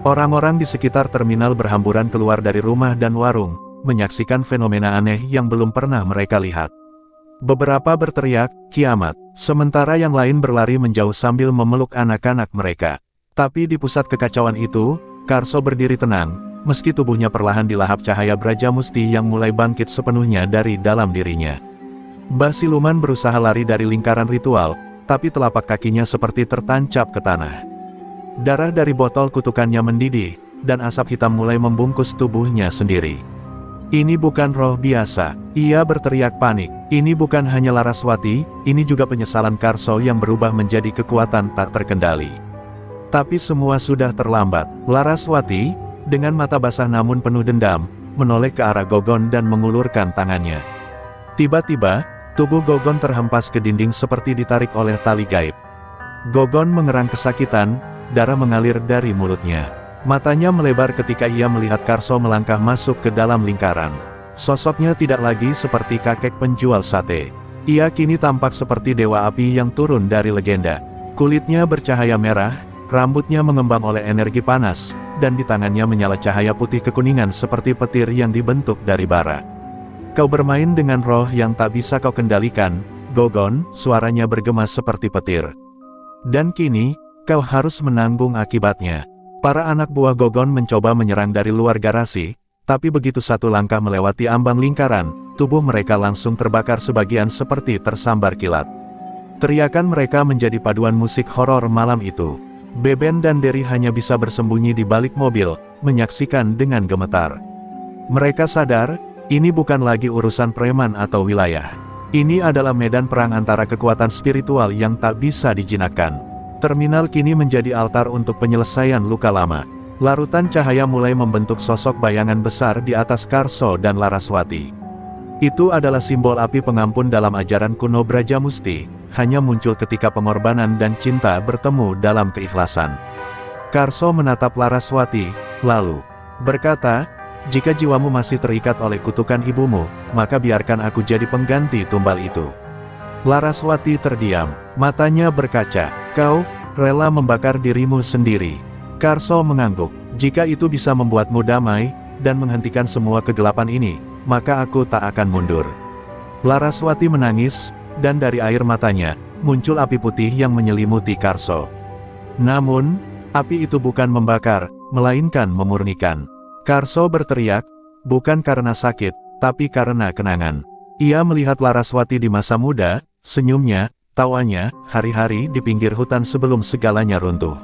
Orang-orang di sekitar terminal berhamburan keluar dari rumah dan warung, menyaksikan fenomena aneh yang belum pernah mereka lihat. Beberapa berteriak, "Kiamat!" Sementara yang lain berlari menjauh sambil memeluk anak-anak mereka. Tapi di pusat kekacauan itu, Karso berdiri tenang, meski tubuhnya perlahan dilahap cahaya Brajamusti yang mulai bangkit sepenuhnya dari dalam dirinya. Mbah Siluman berusaha lari dari lingkaran ritual, tapi telapak kakinya seperti tertancap ke tanah. Darah dari botol kutukannya mendidih, dan asap hitam mulai membungkus tubuhnya sendiri. "Ini bukan roh biasa," ia berteriak panik. Ini bukan hanya Laraswati, ini juga penyesalan Karso yang berubah menjadi kekuatan tak terkendali. Tapi semua sudah terlambat. Laraswati, dengan mata basah namun penuh dendam, menoleh ke arah Gogon dan mengulurkan tangannya. Tiba-tiba, tubuh Gogon terhempas ke dinding seperti ditarik oleh tali gaib. Gogon mengerang kesakitan, darah mengalir dari mulutnya. Matanya melebar ketika ia melihat Karso melangkah masuk ke dalam lingkaran. Sosoknya tidak lagi seperti kakek penjual sate. Ia kini tampak seperti dewa api yang turun dari legenda. Kulitnya bercahaya merah, rambutnya mengembang oleh energi panas, dan di tangannya menyala cahaya putih kekuningan seperti petir yang dibentuk dari bara. "Kau bermain dengan roh yang tak bisa kau kendalikan, Gogon," suaranya bergema seperti petir. "Dan kini, kau harus menanggung akibatnya." Para anak buah Gogon mencoba menyerang dari luar garasi, tapi begitu satu langkah melewati ambang lingkaran, tubuh mereka langsung terbakar sebagian seperti tersambar kilat. Teriakan mereka menjadi paduan musik horor malam itu. Beben dan Derry hanya bisa bersembunyi di balik mobil, menyaksikan dengan gemetar. Mereka sadar, ini bukan lagi urusan preman atau wilayah. Ini adalah medan perang antara kekuatan spiritual yang tak bisa dijinakkan. Terminal kini menjadi altar untuk penyelesaian luka lama. Larutan cahaya mulai membentuk sosok bayangan besar di atas Karso dan Laraswati. Itu adalah simbol api pengampun dalam ajaran kuno Brajamusti, hanya muncul ketika pengorbanan dan cinta bertemu dalam keikhlasan. Karso menatap Laraswati, lalu berkata, "Jika jiwamu masih terikat oleh kutukan ibumu, maka biarkan aku jadi pengganti tumbal itu." Laraswati terdiam, matanya berkaca. "Kau rela membakar dirimu sendiri?" Karso mengangguk. "Jika itu bisa membuatmu damai, dan menghentikan semua kegelapan ini, maka aku tak akan mundur." Laraswati menangis, dan dari air matanya, muncul api putih yang menyelimuti Karso. Namun, api itu bukan membakar, melainkan memurnikan. Karso berteriak, bukan karena sakit, tapi karena kenangan. Ia melihat Laraswati di masa muda, senyumnya, tawanya, hari-hari di pinggir hutan sebelum segalanya runtuh.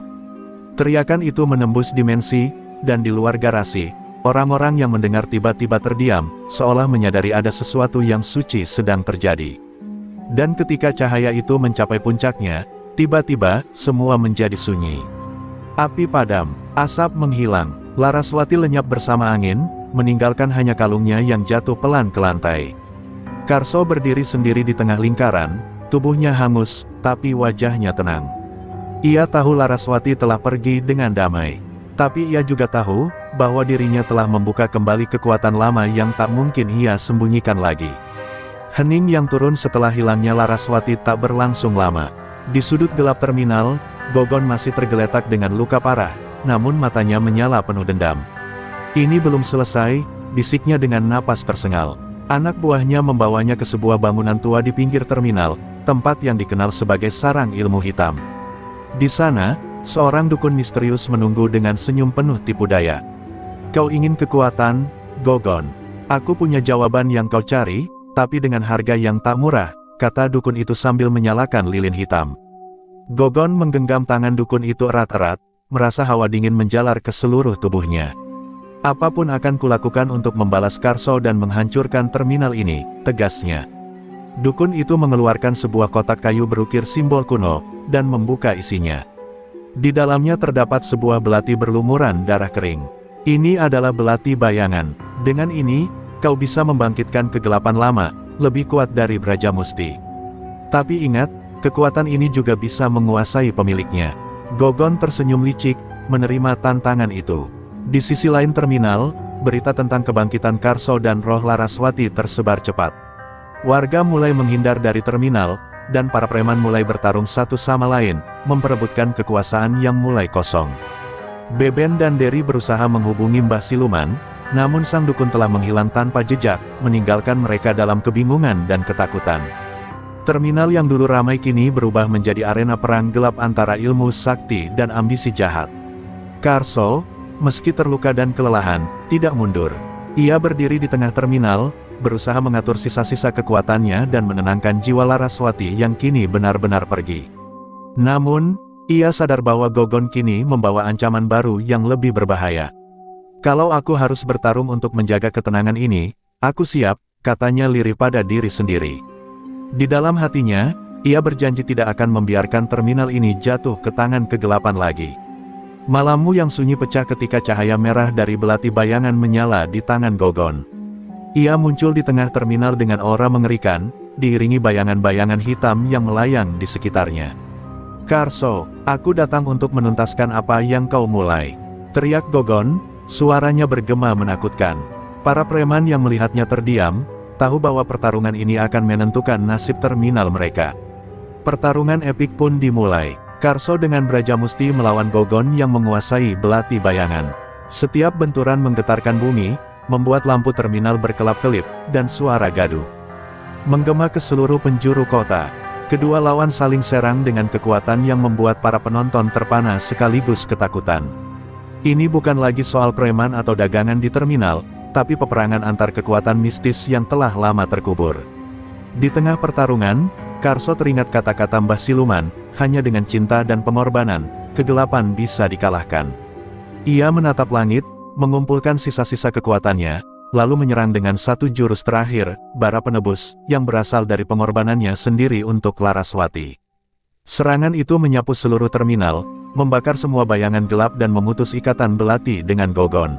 Teriakan itu menembus dimensi, dan di luar garasi, orang-orang yang mendengar tiba-tiba terdiam, seolah menyadari ada sesuatu yang suci sedang terjadi. Dan ketika cahaya itu mencapai puncaknya, tiba-tiba, semua menjadi sunyi. Api padam, asap menghilang, Laraswati lenyap bersama angin, meninggalkan hanya kalungnya yang jatuh pelan ke lantai. Karso berdiri sendiri di tengah lingkaran, tubuhnya hangus, tapi wajahnya tenang. Ia tahu Laraswati telah pergi dengan damai. Tapi ia juga tahu, bahwa dirinya telah membuka kembali kekuatan lama yang tak mungkin ia sembunyikan lagi. Hening yang turun setelah hilangnya Laraswati tak berlangsung lama. Di sudut gelap terminal, Gogon masih tergeletak dengan luka parah, namun matanya menyala penuh dendam. "Ini belum selesai," bisiknya dengan napas tersengal. Anak buahnya membawanya ke sebuah bangunan tua di pinggir terminal, tempat yang dikenal sebagai sarang ilmu hitam. Di sana, seorang dukun misterius menunggu dengan senyum penuh tipu daya. "Kau ingin kekuatan, Gogon? Aku punya jawaban yang kau cari, tapi dengan harga yang tak murah," kata dukun itu sambil menyalakan lilin hitam. Gogon menggenggam tangan dukun itu erat-erat, merasa hawa dingin menjalar ke seluruh tubuhnya. Apapun akan kulakukan untuk membalas Karso dan menghancurkan terminal ini, tegasnya. Dukun itu mengeluarkan sebuah kotak kayu berukir simbol kuno, dan membuka isinya. Di dalamnya terdapat sebuah belati berlumuran darah kering. Ini adalah belati bayangan. Dengan ini, kau bisa membangkitkan kegelapan lama, lebih kuat dari Brajamusti. Tapi ingat, kekuatan ini juga bisa menguasai pemiliknya. Gogon tersenyum licik, menerima tantangan itu. Di sisi lain terminal, berita tentang kebangkitan Karso dan roh Laraswati tersebar cepat. Warga mulai menghindar dari terminal, dan para preman mulai bertarung satu sama lain, memperebutkan kekuasaan yang mulai kosong. Beben dan Derry berusaha menghubungi Mbah Siluman, namun sang dukun telah menghilang tanpa jejak, meninggalkan mereka dalam kebingungan dan ketakutan. Terminal yang dulu ramai kini berubah menjadi arena perang gelap antara ilmu sakti dan ambisi jahat. Karso, meski terluka dan kelelahan, tidak mundur. Ia berdiri di tengah terminal, berusaha mengatur sisa-sisa kekuatannya dan menenangkan jiwa Laraswati yang kini benar-benar pergi. Namun, ia sadar bahwa Gogon kini membawa ancaman baru yang lebih berbahaya. Kalau aku harus bertarung untuk menjaga ketenangan ini, aku siap, katanya lirih pada diri sendiri. Di dalam hatinya, ia berjanji tidak akan membiarkan terminal ini jatuh ke tangan kegelapan lagi. Malammu yang sunyi pecah ketika cahaya merah dari belati bayangan menyala di tangan Gogon. Ia muncul di tengah terminal dengan aura mengerikan, diiringi bayangan-bayangan hitam yang melayang di sekitarnya. Karso, aku datang untuk menuntaskan apa yang kau mulai. Teriak Gogon, suaranya bergema menakutkan. Para preman yang melihatnya terdiam, tahu bahwa pertarungan ini akan menentukan nasib terminal mereka. Pertarungan epik pun dimulai. Karso dengan Brajamusti melawan Gogon yang menguasai belati bayangan. Setiap benturan menggetarkan bumi, membuat lampu terminal berkelap-kelip, dan suara gaduh menggema ke seluruh penjuru kota. Kedua lawan saling serang dengan kekuatan yang membuat para penonton terpana sekaligus ketakutan. Ini bukan lagi soal preman atau dagangan di terminal, tapi peperangan antar kekuatan mistis yang telah lama terkubur. Di tengah pertarungan, Karso teringat kata-kata Mbah Siluman, hanya dengan cinta dan pengorbanan, kegelapan bisa dikalahkan. Ia menatap langit, mengumpulkan sisa-sisa kekuatannya, lalu menyerang dengan satu jurus terakhir, bara penebus, yang berasal dari pengorbanannya sendiri untuk Laraswati. Serangan itu menyapu seluruh terminal, membakar semua bayangan gelap dan memutus ikatan belati dengan Gogon.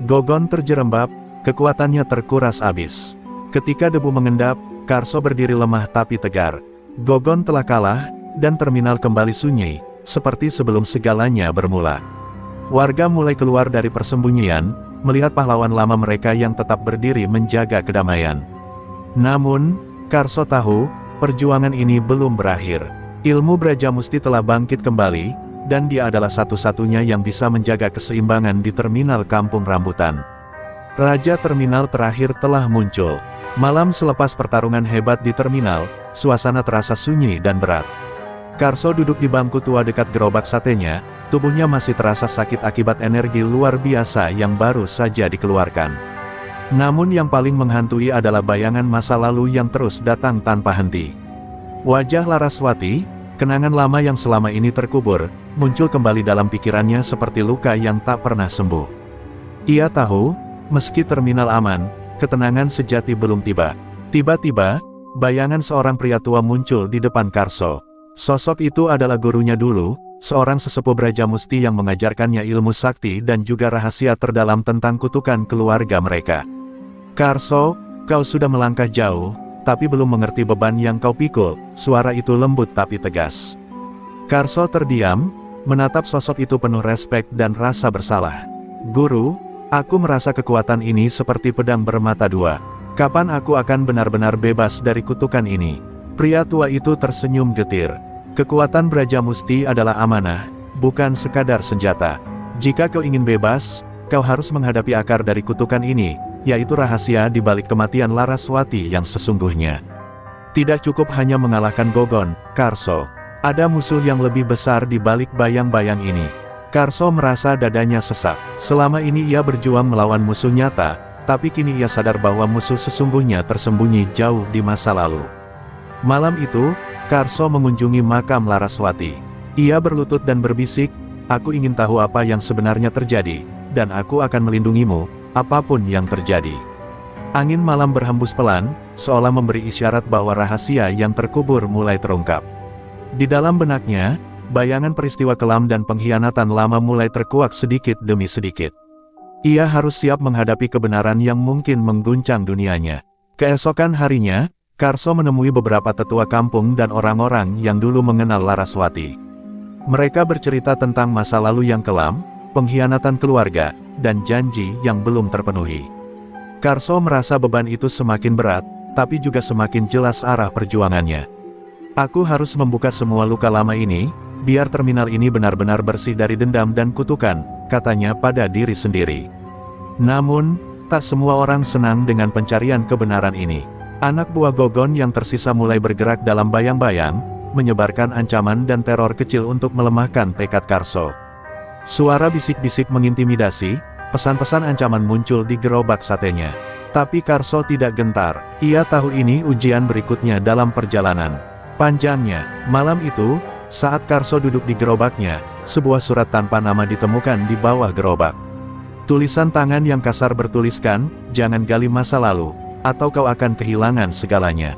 Gogon terjerembab, kekuatannya terkuras habis. Ketika debu mengendap, Karso berdiri lemah tapi tegar. Gogon telah kalah, dan terminal kembali sunyi, seperti sebelum segalanya bermula. Warga mulai keluar dari persembunyian, melihat pahlawan lama mereka yang tetap berdiri menjaga kedamaian. Namun, Karso tahu, perjuangan ini belum berakhir. Ilmu Brajamusti telah bangkit kembali, dan dia adalah satu-satunya yang bisa menjaga keseimbangan di terminal Kampung Rambutan. Raja terminal terakhir telah muncul. Malam selepas pertarungan hebat di terminal, suasana terasa sunyi dan berat. Karso duduk di bangku tua dekat gerobak satenya, tubuhnya masih terasa sakit akibat energi luar biasa yang baru saja dikeluarkan. Namun yang paling menghantui adalah bayangan masa lalu yang terus datang tanpa henti. Wajah Laraswati, kenangan lama yang selama ini terkubur, muncul kembali dalam pikirannya seperti luka yang tak pernah sembuh. Ia tahu, meski terminal aman, ketenangan sejati belum tiba. Tiba-tiba, bayangan seorang pria tua muncul di depan Karso. Sosok itu adalah gurunya dulu, seorang sesepuh Brajamusti yang mengajarkannya ilmu sakti dan juga rahasia terdalam tentang kutukan keluarga mereka. Karso, kau sudah melangkah jauh, tapi belum mengerti beban yang kau pikul, suara itu lembut tapi tegas. Karso terdiam, menatap sosok itu penuh respek dan rasa bersalah. Guru, aku merasa kekuatan ini seperti pedang bermata dua. Kapan aku akan benar-benar bebas dari kutukan ini? Pria tua itu tersenyum getir. Kekuatan Brajamusti adalah amanah, bukan sekadar senjata. Jika kau ingin bebas, kau harus menghadapi akar dari kutukan ini, yaitu rahasia di balik kematian Laraswati yang sesungguhnya. Tidak cukup hanya mengalahkan Gogon, Karso. Ada musuh yang lebih besar di balik bayang-bayang ini. Karso merasa dadanya sesak. Selama ini ia berjuang melawan musuh nyata, tapi kini ia sadar bahwa musuh sesungguhnya tersembunyi jauh di masa lalu. Malam itu, Karso mengunjungi makam Laraswati. Ia berlutut dan berbisik, aku ingin tahu apa yang sebenarnya terjadi. dan aku akan melindungimu, apapun yang terjadi. Angin malam berhembus pelan, seolah memberi isyarat bahwa rahasia yang terkubur mulai terungkap. Di dalam benaknya, bayangan peristiwa kelam dan pengkhianatan lama mulai terkuak sedikit demi sedikit. Ia harus siap menghadapi kebenaran yang mungkin mengguncang dunianya. Keesokan harinya, Karso menemui beberapa tetua kampung dan orang-orang yang dulu mengenal Laraswati. Mereka bercerita tentang masa lalu yang kelam, pengkhianatan keluarga, dan janji yang belum terpenuhi. Karso merasa beban itu semakin berat, tapi juga semakin jelas arah perjuangannya. Aku harus membuka semua luka lama ini, biar terminal ini benar-benar bersih dari dendam dan kutukan, katanya pada diri sendiri. Namun, tak semua orang senang dengan pencarian kebenaran ini. Anak buah Gogon yang tersisa mulai bergerak dalam bayang-bayang, menyebarkan ancaman dan teror kecil untuk melemahkan tekad Karso. Suara bisik-bisik mengintimidasi, pesan-pesan ancaman muncul di gerobak satenya. Tapi Karso tidak gentar, ia tahu ini ujian berikutnya dalam perjalanan panjangnya. Malam itu, saat Karso duduk di gerobaknya, sebuah surat tanpa nama ditemukan di bawah gerobak. Tulisan tangan yang kasar bertuliskan, "Jangan gali masa lalu, atau kau akan kehilangan segalanya."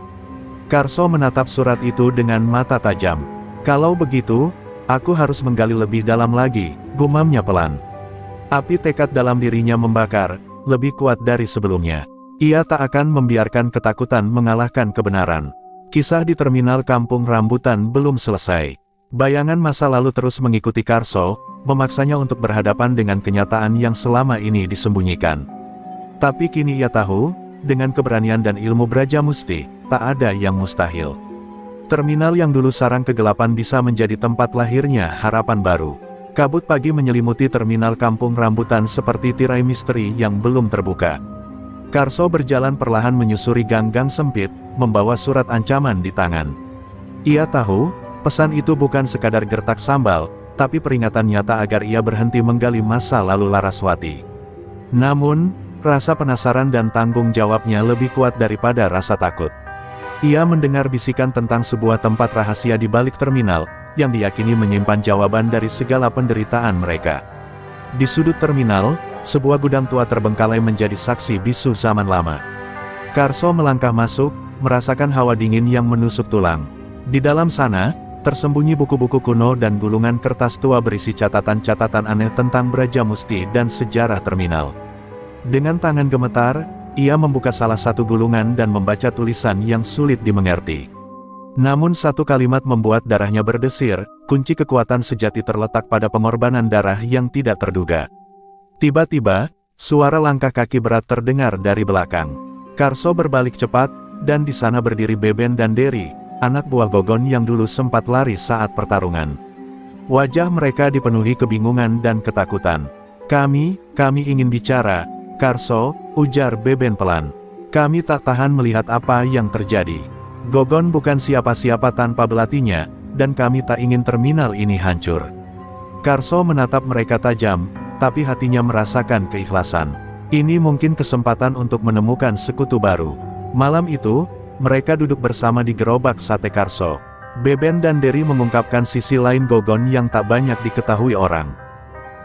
Karso menatap surat itu dengan mata tajam. "Kalau begitu, aku harus menggali lebih dalam lagi," gumamnya pelan. Api tekad dalam dirinya membakar, lebih kuat dari sebelumnya. Ia tak akan membiarkan ketakutan mengalahkan kebenaran. Kisah di terminal Kampung Rambutan belum selesai. Bayangan masa lalu terus mengikuti Karso, memaksanya untuk berhadapan dengan kenyataan yang selama ini disembunyikan. Tapi kini ia tahu, dengan keberanian dan ilmu Braja Musti, tak ada yang mustahil. Terminal yang dulu sarang kegelapan bisa menjadi tempat lahirnya harapan baru. Kabut pagi menyelimuti terminal Kampung Rambutan seperti tirai misteri yang belum terbuka. Karso berjalan perlahan menyusuri gang-gang sempit, membawa surat ancaman di tangan. Ia tahu, pesan itu bukan sekadar gertak sambal, tapi peringatan nyata agar ia berhenti menggali masa lalu Laraswati. Namun, rasa penasaran dan tanggung jawabnya lebih kuat daripada rasa takut. Ia mendengar bisikan tentang sebuah tempat rahasia di balik terminal, yang diyakini menyimpan jawaban dari segala penderitaan mereka. Di sudut terminal, sebuah gudang tua terbengkalai menjadi saksi bisu zaman lama. Karso melangkah masuk, merasakan hawa dingin yang menusuk tulang. Di dalam sana, tersembunyi buku-buku kuno dan gulungan kertas tua berisi catatan-catatan aneh tentang Braja Musti dan sejarah terminal. Dengan tangan gemetar, ia membuka salah satu gulungan dan membaca tulisan yang sulit dimengerti. Namun satu kalimat membuat darahnya berdesir, kunci kekuatan sejati terletak pada pengorbanan darah yang tidak terduga. Tiba-tiba, suara langkah kaki berat terdengar dari belakang. Karso berbalik cepat, dan di sana berdiri Beben dan Derry, anak buah Gogon yang dulu sempat lari saat pertarungan. Wajah mereka dipenuhi kebingungan dan ketakutan. Kami ingin bicara, Karso," ujar Beben pelan. "Kami tak tahan melihat apa yang terjadi. Gogon bukan siapa-siapa tanpa belatinya, dan kami tak ingin terminal ini hancur." Karso menatap mereka tajam, tapi hatinya merasakan keikhlasan. Ini mungkin kesempatan untuk menemukan sekutu baru. Malam itu, mereka duduk bersama di gerobak sate Karso. Beben dan Derry mengungkapkan sisi lain Gogon yang tak banyak diketahui orang.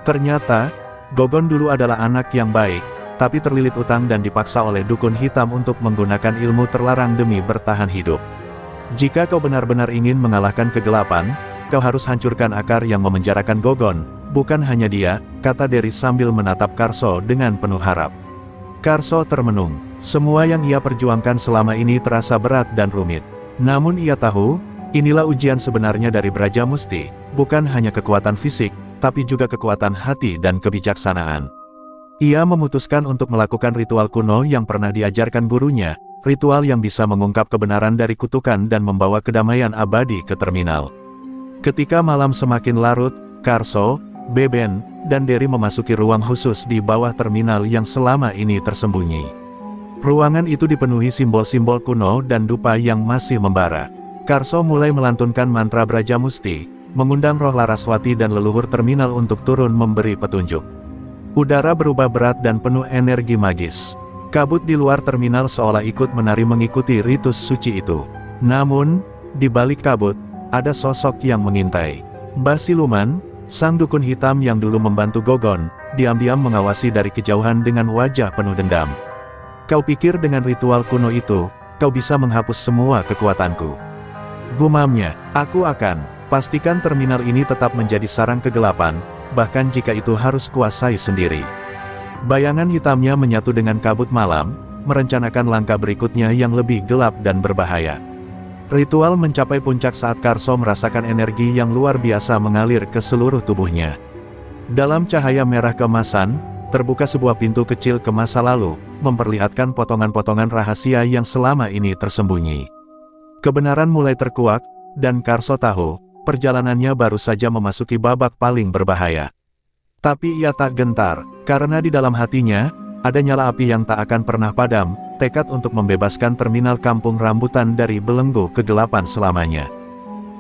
Ternyata, Gogon dulu adalah anak yang baik, tapi terlilit utang dan dipaksa oleh dukun hitam untuk menggunakan ilmu terlarang demi bertahan hidup. "Jika kau benar-benar ingin mengalahkan kegelapan, kau harus hancurkan akar yang memenjarakan Gogon, bukan hanya dia," kata Derry sambil menatap Karso dengan penuh harap. Karso termenung. Semua yang ia perjuangkan selama ini terasa berat dan rumit. Namun ia tahu, inilah ujian sebenarnya dari Braja Musti, bukan hanya kekuatan fisik, tapi juga kekuatan hati dan kebijaksanaan. Ia memutuskan untuk melakukan ritual kuno yang pernah diajarkan gurunya, ritual yang bisa mengungkap kebenaran dari kutukan dan membawa kedamaian abadi ke terminal. Ketika malam semakin larut, Karso, Beben, dan Derry memasuki ruang khusus di bawah terminal yang selama ini tersembunyi. Ruangan itu dipenuhi simbol-simbol kuno dan dupa yang masih membara. Karso mulai melantunkan mantra Braja Musti, mengundang roh Laraswati dan leluhur terminal untuk turun memberi petunjuk. Udara berubah berat dan penuh energi magis. Kabut di luar terminal seolah ikut menari mengikuti ritus suci itu. Namun, di balik kabut, ada sosok yang mengintai. Mbah Siluman, sang dukun hitam yang dulu membantu Gogon, diam-diam mengawasi dari kejauhan dengan wajah penuh dendam. Kau pikir dengan ritual kuno itu, kau bisa menghapus semua kekuatanku? Gumamnya, aku akan pastikan terminal ini tetap menjadi sarang kegelapan, bahkan jika itu harus kuasai sendiri. Bayangan hitamnya menyatu dengan kabut malam, merencanakan langkah berikutnya yang lebih gelap dan berbahaya. Ritual mencapai puncak saat Karso merasakan energi yang luar biasa mengalir ke seluruh tubuhnya. Dalam cahaya merah keemasan, terbuka sebuah pintu kecil ke masa lalu, memperlihatkan potongan-potongan rahasia yang selama ini tersembunyi. Kebenaran mulai terkuak, dan Karso tahu, perjalanannya baru saja memasuki babak paling berbahaya. Tapi ia tak gentar, karena di dalam hatinya, ada nyala api yang tak akan pernah padam, tekad untuk membebaskan terminal Kampung Rambutan dari belenggu kegelapan selamanya.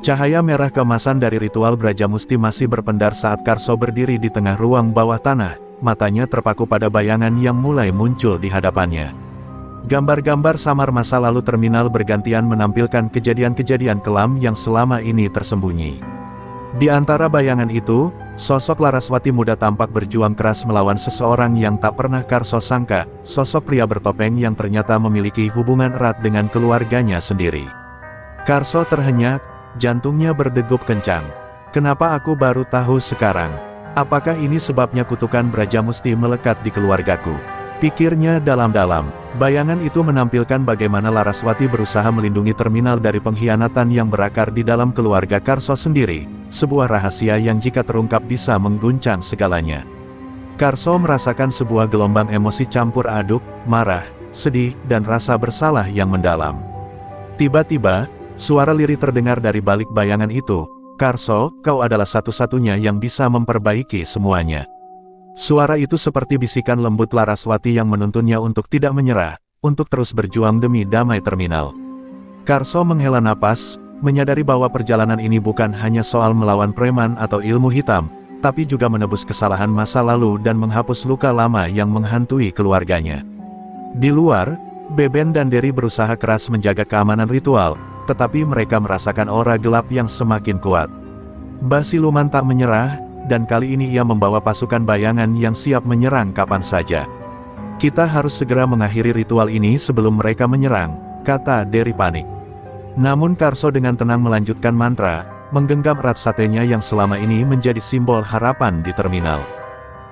Cahaya merah keemasan dari ritual Brajamusti masih berpendar saat Karso berdiri di tengah ruang bawah tanah, matanya terpaku pada bayangan yang mulai muncul di hadapannya. Gambar-gambar samar masa lalu terminal bergantian menampilkan kejadian-kejadian kelam yang selama ini tersembunyi. Di antara bayangan itu, sosok Laraswati muda tampak berjuang keras melawan seseorang yang tak pernah Karso sangka, sosok pria bertopeng yang ternyata memiliki hubungan erat dengan keluarganya sendiri. Karso terhenyak, jantungnya berdegup kencang. Kenapa aku baru tahu sekarang? Apakah ini sebabnya kutukan Brajamusti melekat di keluargaku? Pikirnya dalam-dalam. Bayangan itu menampilkan bagaimana Laraswati berusaha melindungi terminal dari pengkhianatan yang berakar di dalam keluarga Karso sendiri, sebuah rahasia yang jika terungkap bisa mengguncang segalanya. Karso merasakan sebuah gelombang emosi campur aduk, marah, sedih, dan rasa bersalah yang mendalam. Tiba-tiba, suara lirih terdengar dari balik bayangan itu, "Karso, kau adalah satu-satunya yang bisa memperbaiki semuanya." Suara itu seperti bisikan lembut Laraswati yang menuntunnya untuk tidak menyerah, untuk terus berjuang demi damai terminal. Karso menghela napas, menyadari bahwa perjalanan ini bukan hanya soal melawan preman atau ilmu hitam, tapi juga menebus kesalahan masa lalu dan menghapus luka lama yang menghantui keluarganya. Di luar, Beben dan Derry berusaha keras menjaga keamanan ritual, tetapi mereka merasakan aura gelap yang semakin kuat. Mbah Siluman tak menyerah, dan kali ini ia membawa pasukan bayangan yang siap menyerang kapan saja. "Kita harus segera mengakhiri ritual ini sebelum mereka menyerang," kata Derry panik. Namun Karso dengan tenang melanjutkan mantra, menggenggam erat satenya yang selama ini menjadi simbol harapan di terminal.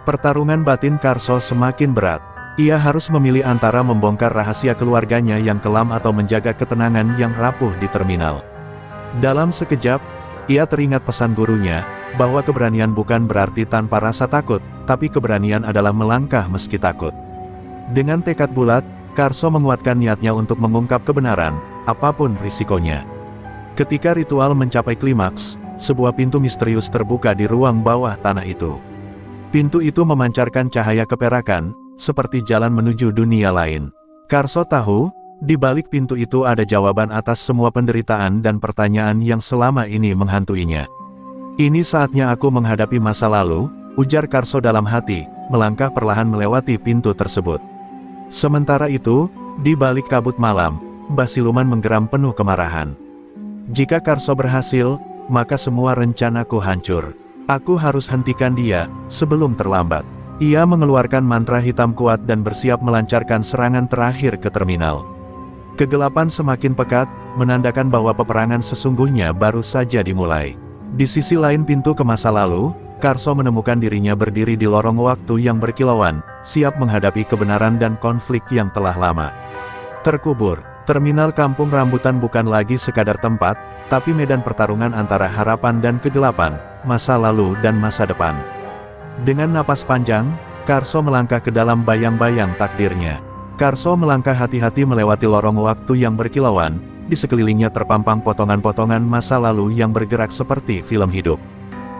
Pertarungan batin Karso semakin berat. Ia harus memilih antara membongkar rahasia keluarganya yang kelam atau menjaga ketenangan yang rapuh di terminal. Dalam sekejap, ia teringat pesan gurunya, bahwa keberanian bukan berarti tanpa rasa takut, tapi keberanian adalah melangkah meski takut. Dengan tekad bulat, Karso menguatkan niatnya untuk mengungkap kebenaran, apapun risikonya. Ketika ritual mencapai klimaks, sebuah pintu misterius terbuka di ruang bawah tanah itu. Pintu itu memancarkan cahaya keperakan, seperti jalan menuju dunia lain. Karso tahu, di balik pintu itu ada jawaban atas semua penderitaan dan pertanyaan yang selama ini menghantuinya. "Ini saatnya aku menghadapi masa lalu," ujar Karso dalam hati, melangkah perlahan melewati pintu tersebut. Sementara itu, di balik kabut malam, Mbah Siluman menggeram penuh kemarahan. "Jika Karso berhasil, maka semua rencanaku hancur. Aku harus hentikan dia, sebelum terlambat." Ia mengeluarkan mantra hitam kuat dan bersiap melancarkan serangan terakhir ke terminal. Kegelapan semakin pekat, menandakan bahwa peperangan sesungguhnya baru saja dimulai. Di sisi lain pintu ke masa lalu, Karso menemukan dirinya berdiri di lorong waktu yang berkilauan, siap menghadapi kebenaran dan konflik yang telah lama. Terkubur, terminal Kampung Rambutan bukan lagi sekadar tempat, tapi medan pertarungan antara harapan dan kegelapan, masa lalu dan masa depan. Dengan napas panjang, Karso melangkah ke dalam bayang-bayang takdirnya. Karso melangkah hati-hati melewati lorong waktu yang berkilauan, di sekelilingnya terpampang potongan-potongan masa lalu yang bergerak seperti film hidup.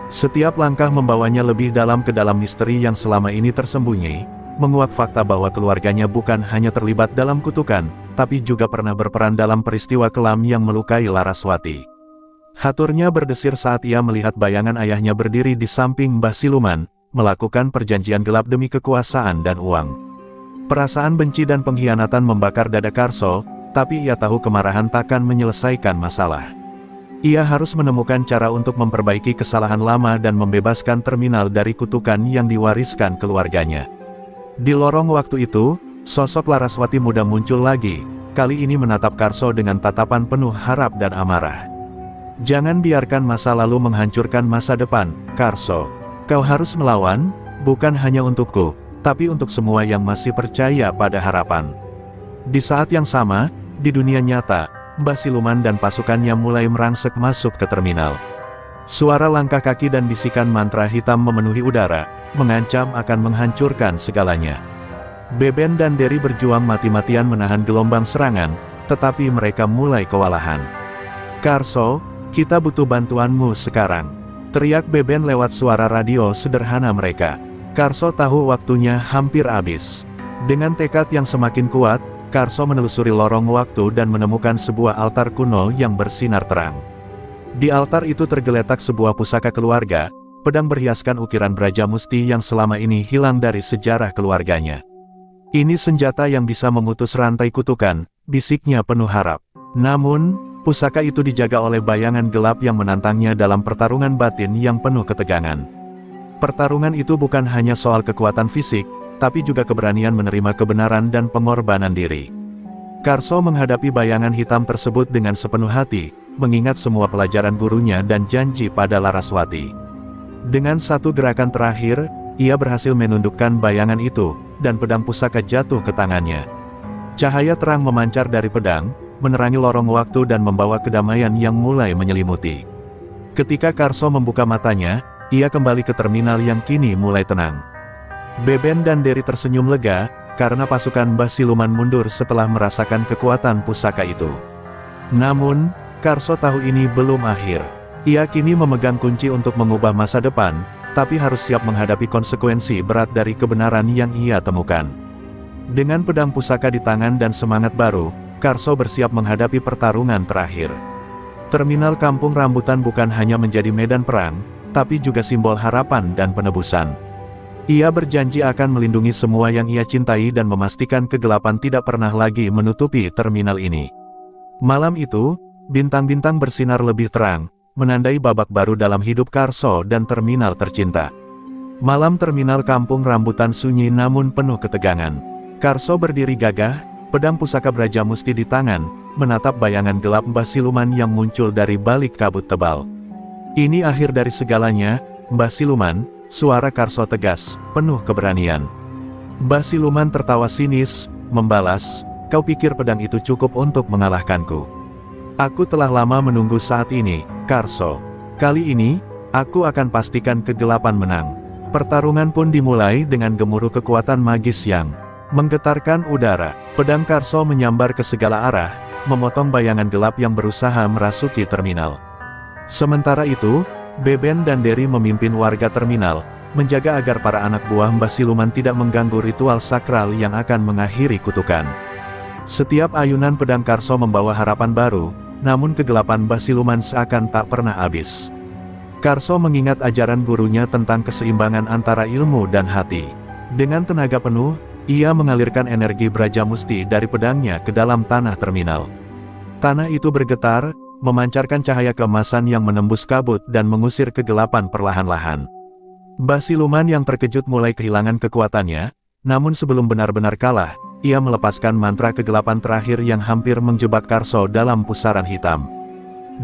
Setiap langkah membawanya lebih dalam ke dalam misteri yang selama ini tersembunyi, menguak fakta bahwa keluarganya bukan hanya terlibat dalam kutukan, tapi juga pernah berperan dalam peristiwa kelam yang melukai Laraswati. Haturnya berdesir saat ia melihat bayangan ayahnya berdiri di samping Mbah Siluman, melakukan perjanjian gelap demi kekuasaan dan uang. Perasaan benci dan pengkhianatan membakar dada Karso, tapi ia tahu kemarahan takkan menyelesaikan masalah. Ia harus menemukan cara untuk memperbaiki kesalahan lama dan membebaskan terminal dari kutukan yang diwariskan keluarganya. Di lorong waktu itu, sosok Laraswati muda muncul lagi, kali ini menatap Karso dengan tatapan penuh harap dan amarah. "Jangan biarkan masa lalu menghancurkan masa depan, Karso. Kau harus melawan, bukan hanya untukku, tapi untuk semua yang masih percaya pada harapan." Di saat yang sama, di dunia nyata, Mbah Siluman dan pasukannya mulai merangsek masuk ke terminal. Suara langkah kaki dan bisikan mantra hitam memenuhi udara, mengancam akan menghancurkan segalanya. Beben dan Derry berjuang mati-matian menahan gelombang serangan, tetapi mereka mulai kewalahan. "Karso, kita butuh bantuanmu sekarang," teriak Beben lewat suara radio sederhana mereka. Karso tahu waktunya hampir habis. Dengan tekad yang semakin kuat, Karso menelusuri lorong waktu dan menemukan sebuah altar kuno yang bersinar terang. Di altar itu tergeletak sebuah pusaka keluarga, pedang berhiaskan ukiran Brajamusti yang selama ini hilang dari sejarah keluarganya. "Ini senjata yang bisa memutus rantai kutukan," bisiknya penuh harap. Namun, pusaka itu dijaga oleh bayangan gelap yang menantangnya dalam pertarungan batin yang penuh ketegangan. Pertarungan itu bukan hanya soal kekuatan fisik, tapi juga keberanian menerima kebenaran dan pengorbanan diri. Karso menghadapi bayangan hitam tersebut dengan sepenuh hati, mengingat semua pelajaran gurunya dan janji pada Laraswati. Dengan satu gerakan terakhir, ia berhasil menundukkan bayangan itu, dan pedang pusaka jatuh ke tangannya. Cahaya terang memancar dari pedang, menerangi lorong waktu dan membawa kedamaian yang mulai menyelimuti. Ketika Karso membuka matanya, ia kembali ke terminal yang kini mulai tenang. Beben dan Derry tersenyum lega, karena pasukan Mbah Siluman mundur setelah merasakan kekuatan pusaka itu. Namun, Karso tahu ini belum akhir. Ia kini memegang kunci untuk mengubah masa depan, tapi harus siap menghadapi konsekuensi berat dari kebenaran yang ia temukan. Dengan pedang pusaka di tangan dan semangat baru, Karso bersiap menghadapi pertarungan terakhir. Terminal Kampung Rambutan bukan hanya menjadi medan perang, tapi juga simbol harapan dan penebusan. Ia berjanji akan melindungi semua yang ia cintai dan memastikan kegelapan tidak pernah lagi menutupi terminal ini. Malam itu, bintang-bintang bersinar lebih terang, menandai babak baru dalam hidup Karso dan terminal tercinta. Malam terminal Kampung Rambutan sunyi namun penuh ketegangan. Karso berdiri gagah, pedang pusaka Brajamusti di tangan, menatap bayangan gelap Mbah Siluman yang muncul dari balik kabut tebal. "Ini akhir dari segalanya, Mbah Siluman," suara Karso tegas, penuh keberanian. Mbah Siluman tertawa sinis, membalas, "Kau pikir pedang itu cukup untuk mengalahkanku? Aku telah lama menunggu saat ini, Karso. Kali ini, aku akan pastikan kegelapan menang." Pertarungan pun dimulai dengan gemuruh kekuatan magis yang menggetarkan udara. Pedang Karso menyambar ke segala arah, memotong bayangan gelap yang berusaha merasuki terminal. Sementara itu, Beben dan Derry memimpin warga terminal, menjaga agar para anak buah Mbah Siluman tidak mengganggu ritual sakral yang akan mengakhiri kutukan. Setiap ayunan pedang Karso membawa harapan baru, namun kegelapan Mbah Siluman seakan tak pernah habis. Karso mengingat ajaran gurunya tentang keseimbangan antara ilmu dan hati. Dengan tenaga penuh, ia mengalirkan energi Brajamusti dari pedangnya ke dalam tanah terminal. Tanah itu bergetar, memancarkan cahaya keemasan yang menembus kabut dan mengusir kegelapan perlahan-lahan. Mbah Siluman yang terkejut mulai kehilangan kekuatannya, namun sebelum benar-benar kalah, ia melepaskan mantra kegelapan terakhir yang hampir menjebak Karso dalam pusaran hitam.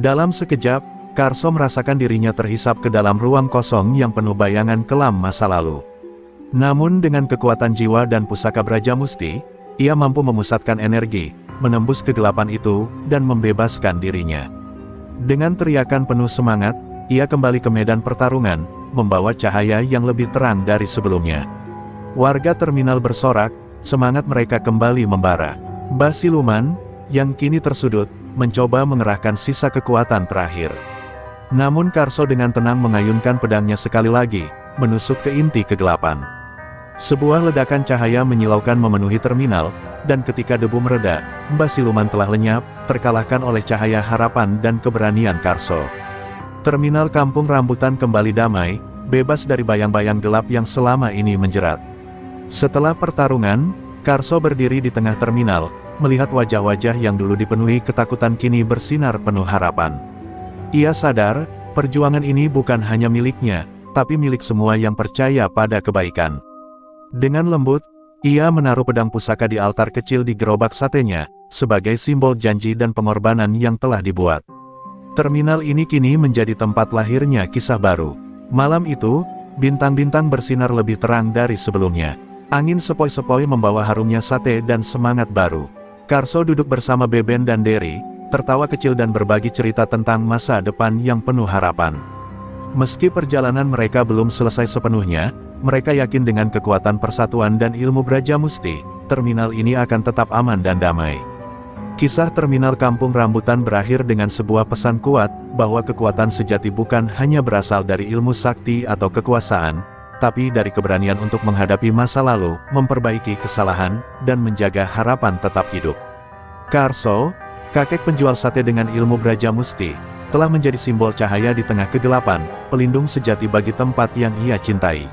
Dalam sekejap, Karso merasakan dirinya terhisap ke dalam ruang kosong yang penuh bayangan kelam masa lalu. Namun dengan kekuatan jiwa dan pusaka Brajamusti, ia mampu memusatkan energi, menembus kegelapan itu, dan membebaskan dirinya. Dengan teriakan penuh semangat, ia kembali ke medan pertarungan, membawa cahaya yang lebih terang dari sebelumnya. Warga terminal bersorak, semangat mereka kembali membara. Mbah Siluman, yang kini tersudut, mencoba mengerahkan sisa kekuatan terakhir. Namun Karso dengan tenang mengayunkan pedangnya sekali lagi, menusuk ke inti kegelapan. Sebuah ledakan cahaya menyilaukan memenuhi terminal, dan ketika debu mereda, Mbah Siluman telah lenyap, terkalahkan oleh cahaya harapan dan keberanian Karso. Terminal Kampung Rambutan kembali damai, bebas dari bayang-bayang gelap yang selama ini menjerat. Setelah pertarungan, Karso berdiri di tengah terminal, melihat wajah-wajah yang dulu dipenuhi ketakutan kini bersinar penuh harapan. Ia sadar, perjuangan ini bukan hanya miliknya, tapi milik semua yang percaya pada kebaikan. Dengan lembut, ia menaruh pedang pusaka di altar kecil di gerobak satenya, sebagai simbol janji dan pengorbanan yang telah dibuat. Terminal ini kini menjadi tempat lahirnya kisah baru. Malam itu, bintang-bintang bersinar lebih terang dari sebelumnya. Angin sepoi-sepoi membawa harumnya sate dan semangat baru. Karso duduk bersama Beben dan Derry, tertawa kecil dan berbagi cerita tentang masa depan yang penuh harapan. Meski perjalanan mereka belum selesai sepenuhnya, mereka yakin dengan kekuatan persatuan dan ilmu Brajamusti, terminal ini akan tetap aman dan damai. Kisah terminal Kampung Rambutan berakhir dengan sebuah pesan kuat, bahwa kekuatan sejati bukan hanya berasal dari ilmu sakti atau kekuasaan, tapi dari keberanian untuk menghadapi masa lalu, memperbaiki kesalahan, dan menjaga harapan tetap hidup. Karso, kakek penjual sate dengan ilmu Brajamusti, telah menjadi simbol cahaya di tengah kegelapan, pelindung sejati bagi tempat yang ia cintai.